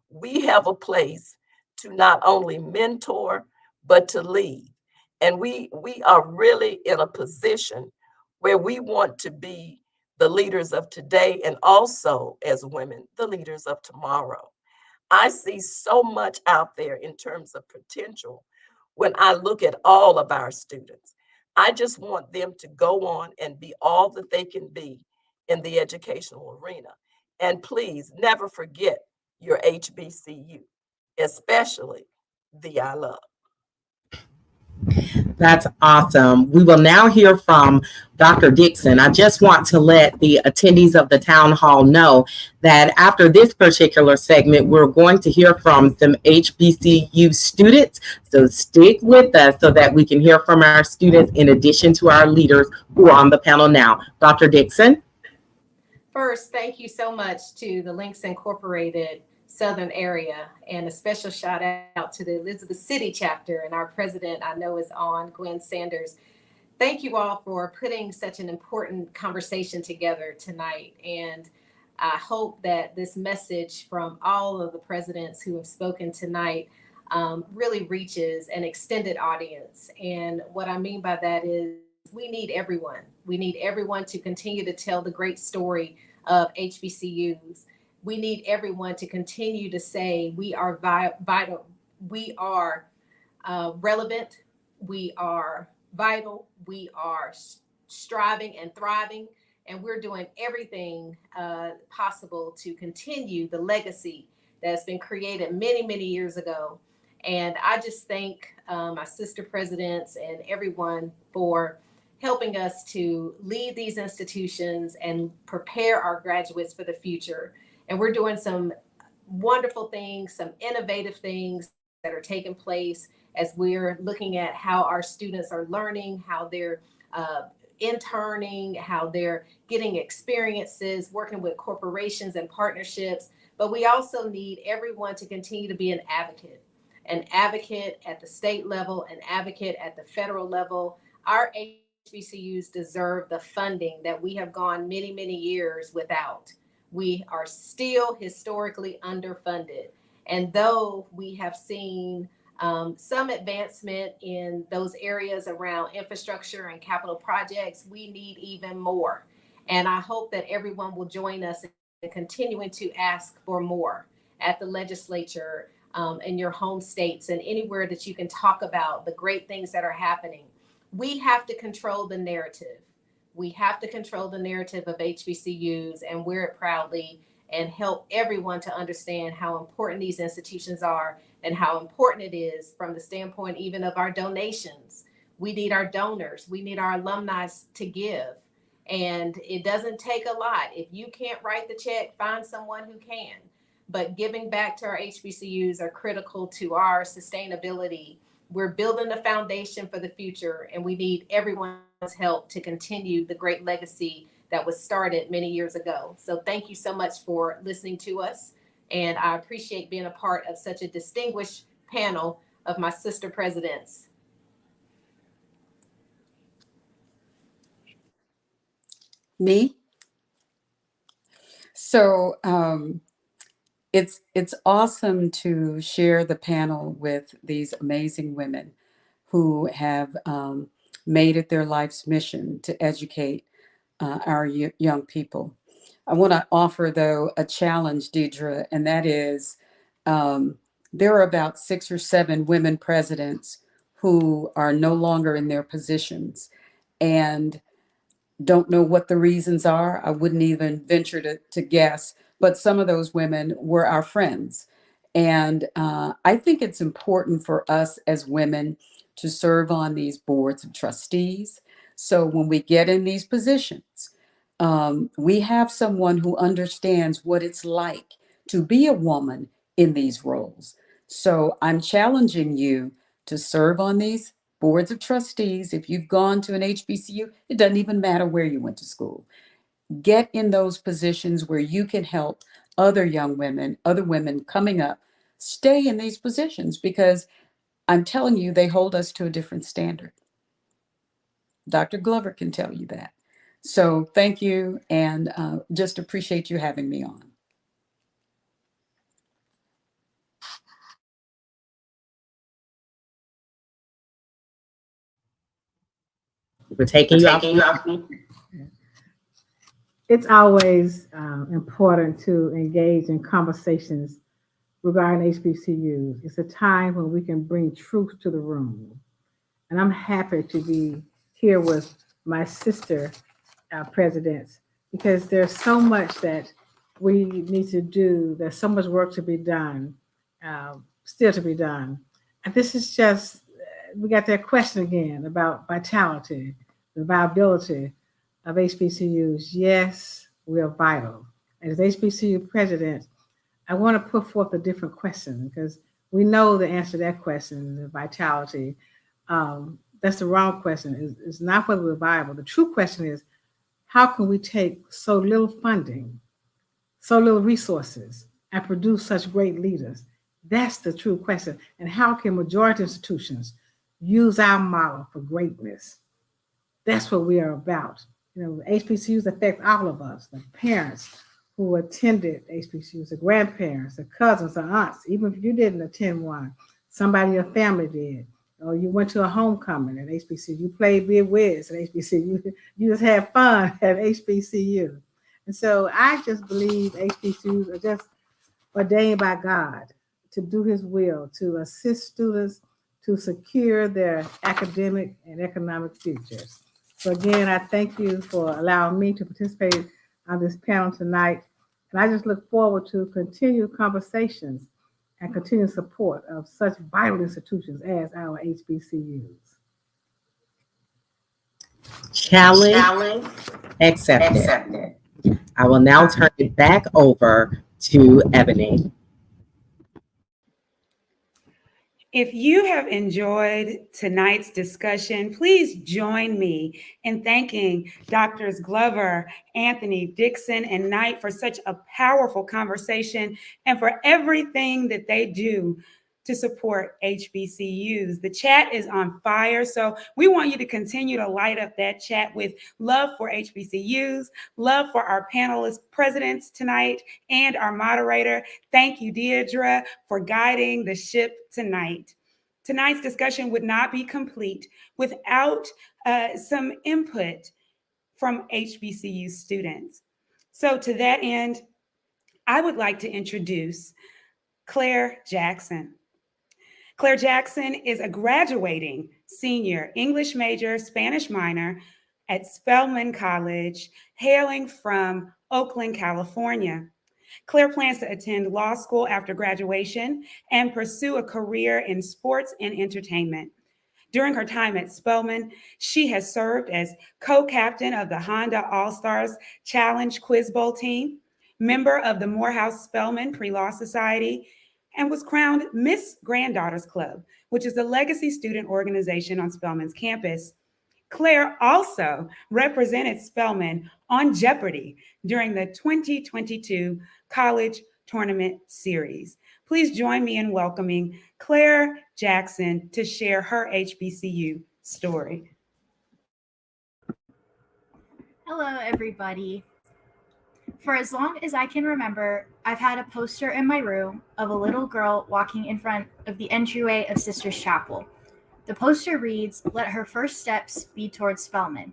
we have a place to not only mentor, but to lead. And we are really in a position where we want to be the leaders of today and also, as women, the leaders of tomorrow. I see so much out there in terms of potential when I look at all of our students. I just want them to go on and be all that they can be in the educational arena. And please never forget your HBCU, especially the I Love. That's awesome. We will now hear from Dr. Dixon. I just want to let the attendees of the town hall know that after this particular segment, we're going to hear from some HBCU students. So stick with us so that we can hear from our students in addition to our leaders who are on the panel now. Dr. Dixon. First, thank you so much to the Links Incorporated Southern area, and a special shout out to the Elizabeth City chapter, and our president I know is on, Gwen Sanders. Thank you all for putting such an important conversation together tonight. And I hope that this message from all of the presidents who have spoken tonight really reaches an extended audience. And what I mean by that is we need everyone. We need everyone to continue to tell the great story of HBCUs. We need everyone to continue to say we are vital, we are relevant, we are vital, we are striving and thriving, and we're doing everything possible to continue the legacy that's been created many, many years ago. And I just thank my sister presidents and everyone for helping us to lead these institutions and prepare our graduates for the future. And we're doing some wonderful things, some innovative things that are taking place as we're looking at how our students are learning, how they're interning, how they're getting experiences, working with corporations and partnerships. But we also need everyone to continue to be an advocate at the state level, an advocate at the federal level. Our HBCUs deserve the funding that we have gone many, many years without. We are still historically underfunded. And though we have seen some advancement in those areas around infrastructure and capital projects, we need even more. And I hope that everyone will join us in continuing to ask for more at the legislature, in your home states, and anywhere that you can talk about the great things that are happening. We have to control the narrative. We have to control the narrative of HBCUs and wear it proudly and help everyone to understand how important these institutions are and how important it is from the standpoint even of our donations. We need our donors. We need our alumni to give. And it doesn't take a lot. If you can't write the check, find someone who can. But giving back to our HBCUs are critical to our sustainability. We're building the foundation for the future, and we need everyone's help to continue the great legacy that was started many years ago. So thank you so much for listening to us. And I appreciate being a part of such a distinguished panel of my sister presidents. Me? So it's awesome to share the panel with these amazing women who have made it their life's mission to educate our young people. I want to offer, though, a challenge, Deidre, and that is there are about 6 or 7 women presidents who are no longer in their positions and don't know what the reasons are. I wouldn't even venture to guess, but some of those women were our friends. And I think it's important for us as women to serve on these boards of trustees. So when we get in these positions, we have someone who understands what it's like to be a woman in these roles. So I'm challenging you to serve on these boards of trustees. If you've gone to an HBCU, it doesn't even matter where you went to school. Get in those positions where you can help other young women, other women coming up, stay in these positions, because I'm telling you, they hold us to a different standard. Dr. Glover can tell you that. So thank you, and just appreciate you having me on. We're taking you out. It's always important to engage in conversations regarding HBCUs. It's a time when we can bring truth to the room. And I'm happy to be here with my sister presidents, because there's so much that we need to do. There's so much work to be done, still to be done. And this is just, we got that question again about vitality, the viability of HBCUs. Yes, we are vital. As HBCU president, I want to put forth a different question, because we know the answer to that question, the vitality. That's the wrong question. It's not whether we're viable. The true question is, how can we take so little funding, so little resources, and produce such great leaders? That's the true question. And how can majority institutions use our model for greatness? That's what we are about. You know, HBCUs affect all of us, the parents who attended HBCUs, the grandparents, the cousins, the aunts, even if you didn't attend one, somebody in your family did, or you went to a homecoming at HBCU, you played Big Wiz at HBCU, you just had fun at HBCU. And so I just believe HBCUs are just ordained by God to do his will, to assist students to secure their academic and economic futures. So again, I thank you for allowing me to participate on this panel tonight. And I just look forward to continued conversations and continued support of such vital institutions as our HBCUs. Challenge accepted. I will now turn it back over to Ebony. If you have enjoyed tonight's discussion, please join me in thanking Drs. Glover, Anthony, Dixon, and Knight for such a powerful conversation and for everything that they do to support HBCUs. The chat is on fire, so we want you to continue to light up that chat with love for HBCUs, love for our panelist presidents tonight, and our moderator. Thank you, Deidre, for guiding the ship tonight. Tonight's discussion would not be complete without some input from HBCU students. So to that end, I would like to introduce Claire Jackson. Claire Jackson is a graduating senior English major, Spanish minor at Spelman College, hailing from Oakland, California. Claire plans to attend law school after graduation and pursue a career in sports and entertainment. During her time at Spelman, she has served as co-captain of the Honda All-Stars Challenge Quiz Bowl team, member of the Morehouse Spelman Pre-Law Society, and was crowned Miss Granddaughters Club, which is the legacy student organization on Spelman's campus. Claire also represented Spelman on Jeopardy during the 2022 College Tournament Series. Please join me in welcoming Claire Jackson to share her HBCU story. Hello, everybody. For as long as I can remember, I've had a poster in my room of a little girl walking in front of the entryway of Sisters Chapel. The poster reads, "Let her first steps be towards Spelman."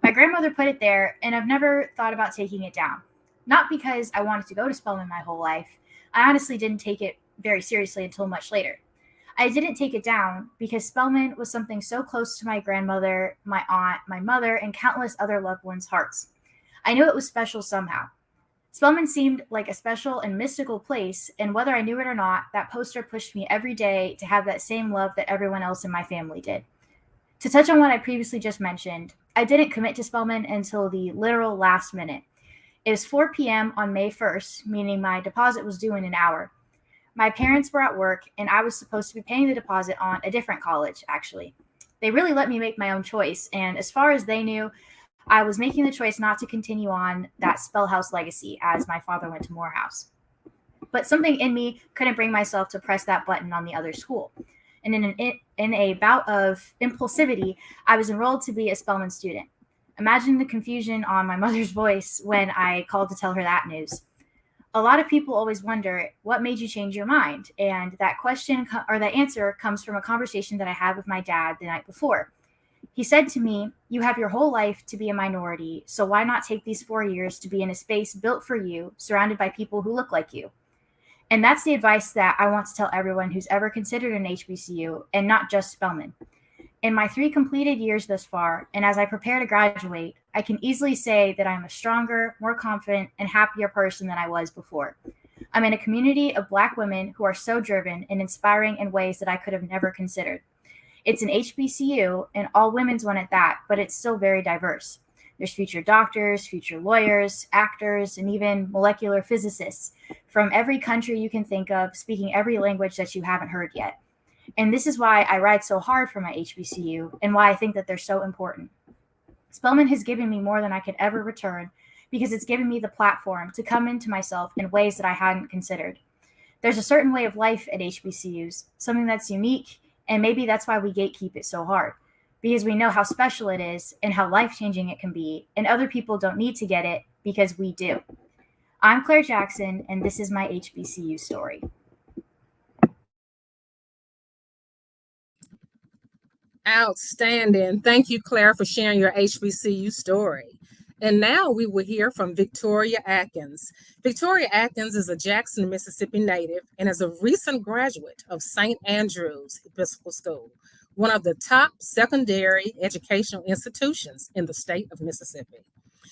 My grandmother put it there, and I've never thought about taking it down. Not because I wanted to go to Spelman my whole life. I honestly didn't take it very seriously until much later. I didn't take it down because Spelman was something so close to my grandmother, my aunt, my mother, and countless other loved ones' hearts. I knew it was special somehow. Spelman seemed like a special and mystical place, and whether I knew it or not, that poster pushed me every day to have that same love that everyone else in my family did. To touch on what I previously just mentioned, I didn't commit to Spelman until the literal last minute. It was 4 p.m. on May 1st, meaning my deposit was due in an hour. My parents were at work, and I was supposed to be paying the deposit on a different college, actually. They really let me make my own choice, and as far as they knew, I was making the choice not to continue on that Spellhouse legacy as my father went to Morehouse. But something in me couldn't bring myself to press that button on the other school. And in a bout of impulsivity, I was enrolled to be a Spelman student. Imagine the confusion on my mother's voice when I called to tell her that news. A lot of people always wonder, what made you change your mind? And that question or that answer comes from a conversation that I had with my dad the night before. He said to me, "You have your whole life to be a minority, so why not take these 4 years to be in a space built for you, surrounded by people who look like you?" And that's the advice that I want to tell everyone who's ever considered an HBCU, and not just Spelman. In my 3 completed years thus far, and as I prepare to graduate, I can easily say that I'm a stronger, more confident, and happier person than I was before. I'm in a community of Black women who are so driven and inspiring in ways that I could have never considered. It's an HBCU, and all women's one at that, but it's still very diverse. There's future doctors, future lawyers, actors, and even molecular physicists from every country you can think of, speaking every language that you haven't heard yet. And this is why I ride so hard for my HBCU and why I think that they're so important. Spelman has given me more than I could ever return because it's given me the platform to come into myself in ways that I hadn't considered. There's a certain way of life at HBCUs, something that's unique, and maybe that's why we gatekeep it so hard, because we know how special it is and how life-changing it can be, and other people don't need to get it because we do. I'm Claire Jackson, and this is my HBCU story. Outstanding. Thank you, Claire, for sharing your HBCU story. And now we will hear from Victoria Atkins. Victoria Atkins is a Jackson, Mississippi native and is a recent graduate of St. Andrew's Episcopal School, one of the top secondary educational institutions in the state of Mississippi.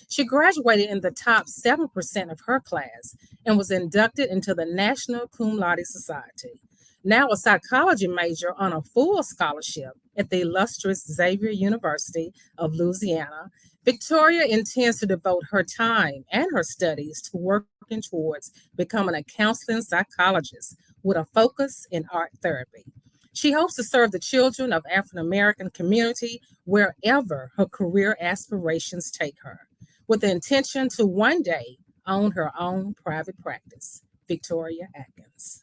She graduated in the top 7% of her class and was inducted into the National Cum Laude Society. Now a psychology major on a full scholarship at the illustrious Xavier University of Louisiana, Victoria intends to devote her time and her studies to working towards becoming a counseling psychologist with a focus in art therapy. She hopes to serve the children of African American community wherever her career aspirations take her, with the intention to one day own her own private practice. Victoria Atkins.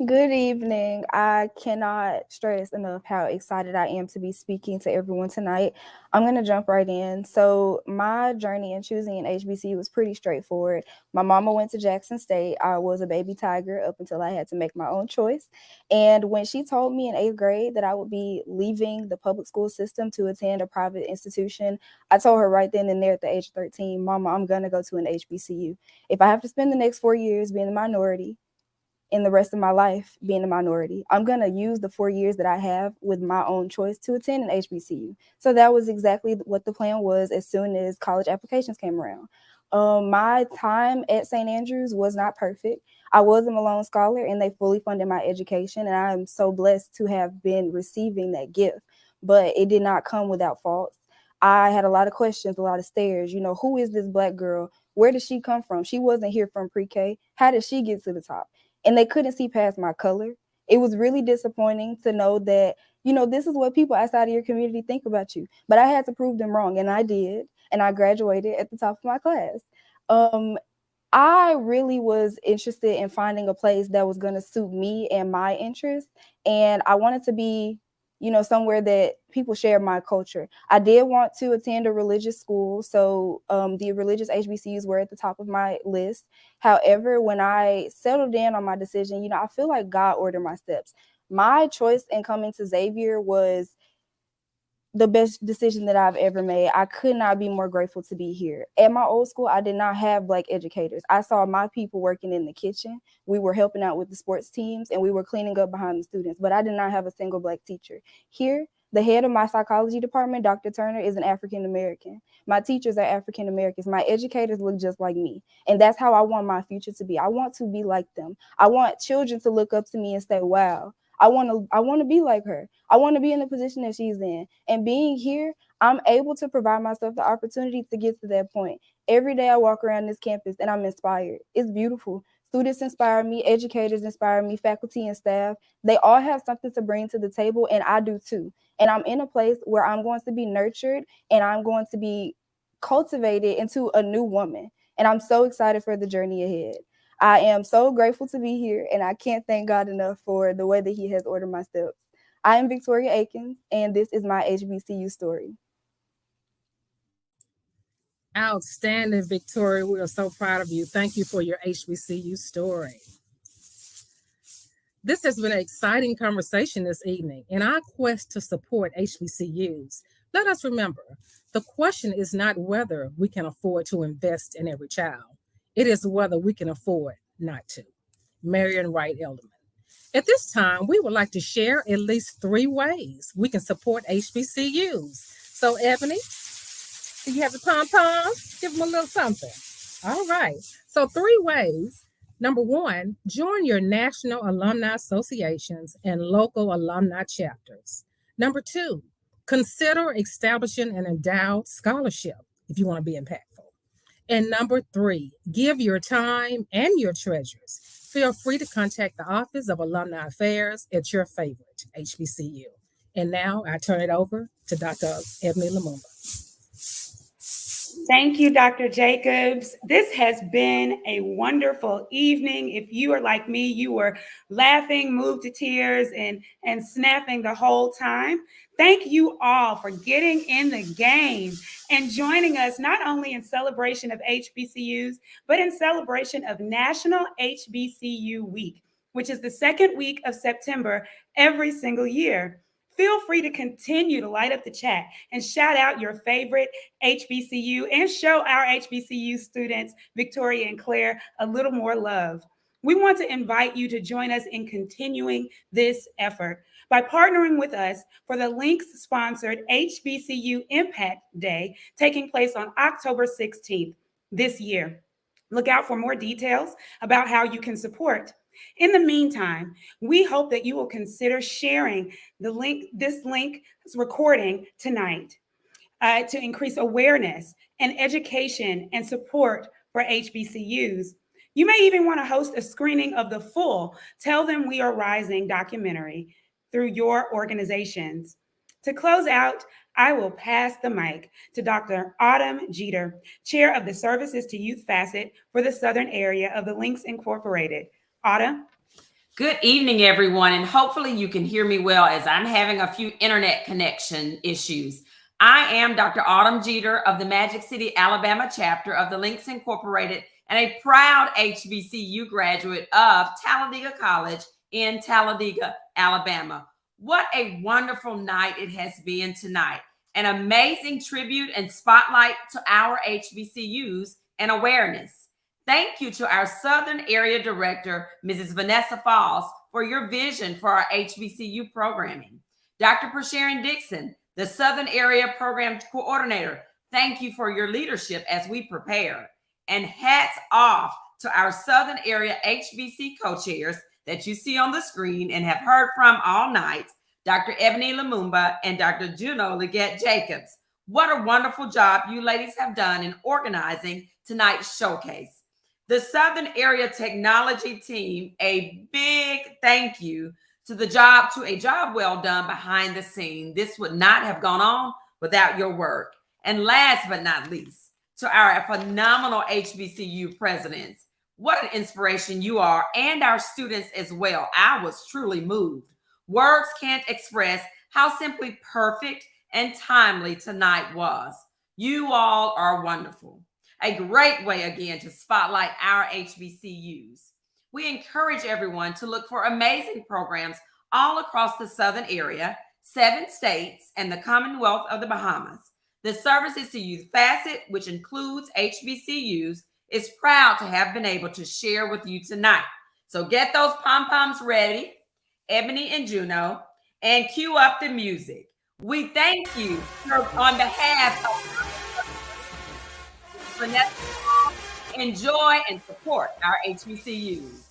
Good evening. I cannot stress enough how excited I am to be speaking to everyone tonight. I'm going to jump right in. So my journey in choosing an HBCU was pretty straightforward. My mama went to Jackson State. I was a baby tiger up until I had to make my own choice. And when she told me in 8th grade that I would be leaving the public school system to attend a private institution, I told her right then and there at the age of 13, Mama, I'm going to go to an HBCU. If I have to spend the next 4 years being a minority, in the rest of my life being a minority, I'm going to use the 4 years that I have with my own choice to attend an HBCU. So that was exactly what the plan was as soon as college applications came around. My time at St. Andrews was not perfect. I was a Malone Scholar and they fully funded my education, and I'm so blessed to have been receiving that gift, but it did not come without faults. I had a lot of questions, a lot of stares. You know, who is this Black girl? Where did she come from? She wasn't here from pre-K. How did she get to the top? And they couldn't see past my color. It was really disappointing to know that, you know, this is what people outside of your community think about you. But I had to prove them wrong, and I did. And I graduated at the top of my class. I really was interested in finding a place that was going to suit me and my interests. And I wanted to be, you know, somewhere that people share my culture. I did want to attend a religious school, so the religious HBCUs were at the top of my list. However, when I settled in on my decision, you know, I feel like God ordered my steps. My choice in coming to Xavier was the best decision that I've ever made. I could not be more grateful to be here. At my old school, I did not have Black educators. I saw my people working in the kitchen. We were helping out with the sports teams, and we were cleaning up behind the students, but I did not have a single Black teacher. Here, the head of my psychology department, Dr. Turner, is an African American. My teachers are African Americans. My educators look just like me. And that's how I want my future to be. I want to be like them. I want children to look up to me and say, wow, I want to be like her. I want to be in the position that she's in. And being here, I'm able to provide myself the opportunity to get to that point. Every day I walk around this campus and I'm inspired. It's beautiful. Students inspire me, educators inspire me, faculty and staff. They all have something to bring to the table, and I do too. And I'm in a place where I'm going to be nurtured and I'm going to be cultivated into a new woman. And I'm so excited for the journey ahead. I am so grateful to be here, and I can't thank God enough for the way that He has ordered my steps. I am Victoria Atkins, and this is my HBCU story. Outstanding, Victoria. We are so proud of you. Thank you for your HBCU story. This has been an exciting conversation this evening. In our quest to support HBCUs, let us remember, the question is not whether we can afford to invest in every child. It is whether we can afford not to. Marion Wright Elderman. At this time, we would like to share at least 3 ways we can support HBCUs. So, Ebony, do you have the pom-poms? Give them a little something. All right. So 3 ways. Number 1, join your national alumni associations and local alumni chapters. Number 2, consider establishing an endowed scholarship if you want to be impactful. And number 3, give your time and your treasures. Feel free to contact the Office of Alumni Affairs at your favorite HBCU. And now I turn it over to Dr. Ebony Lumumba. Thank you, Dr. Jacobs. This has been a wonderful evening. If you are like me, you were laughing, moved to tears, and snapping the whole time. Thank you all for getting in the game and joining us not only in celebration of HBCUs, but in celebration of National HBCU Week, which is the second week of September every single year. Feel free to continue to light up the chat and shout out your favorite HBCU and show our HBCU students, Victoria and Claire, a little more love. We want to invite you to join us in continuing this effort by partnering with us for the Links-sponsored HBCU Impact Day taking place on October 16th this year. Look out for more details about how you can support. In the meantime, we hope that you will consider sharing this recording tonight to increase awareness and education and support for HBCUs. You may even want to host a screening of the full Tell Them We Are Rising documentary through your organizations. To close out, I will pass the mic to Dr. Autumn Jeter, Chair of the Services to Youth Facet for the Southern Area of the Links Incorporated. Autumn? Good evening, everyone, and hopefully you can hear me well as I'm having a few internet connection issues. I am Dr. Autumn Jeter of the Magic City, Alabama chapter of the Links Incorporated and a proud HBCU graduate of Talladega College in Talladega, Alabama. What a wonderful night it has been tonight. An amazing tribute and spotlight to our HBCUs and awareness. Thank you to our Southern Area Director, Mrs. Vanessa Falls, for your vision for our HBCU programming. Dr. Persharon Dixon, the Southern Area Program Coordinator, thank you for your leadership as we prepare. And hats off to our Southern Area HBC co-chairs that you see on the screen and have heard from all night, Dr. Ebony Lumumba and Dr. Juno Leggett Jacobs. What a wonderful job you ladies have done in organizing tonight's showcase. The Southern Area Technology team, a big thank you to a job well done behind the scene. This would not have gone on without your work. And last but not least, to our phenomenal HBCU presidents. What an inspiration you are, and our students as well. I was truly moved. Words can't express how simply perfect and timely tonight was. You all are wonderful. A great way again to spotlight our HBCUs. We encourage everyone to look for amazing programs all across the Southern area, 7 states, and the Commonwealth of the Bahamas. The Services to Youth Facet, which includes HBCUs, is proud to have been able to share with you tonight. So get those pom-poms ready, Ebony and Juno, and cue up the music. We thank you on behalf of Vanessa, enjoy and support our HBCUs.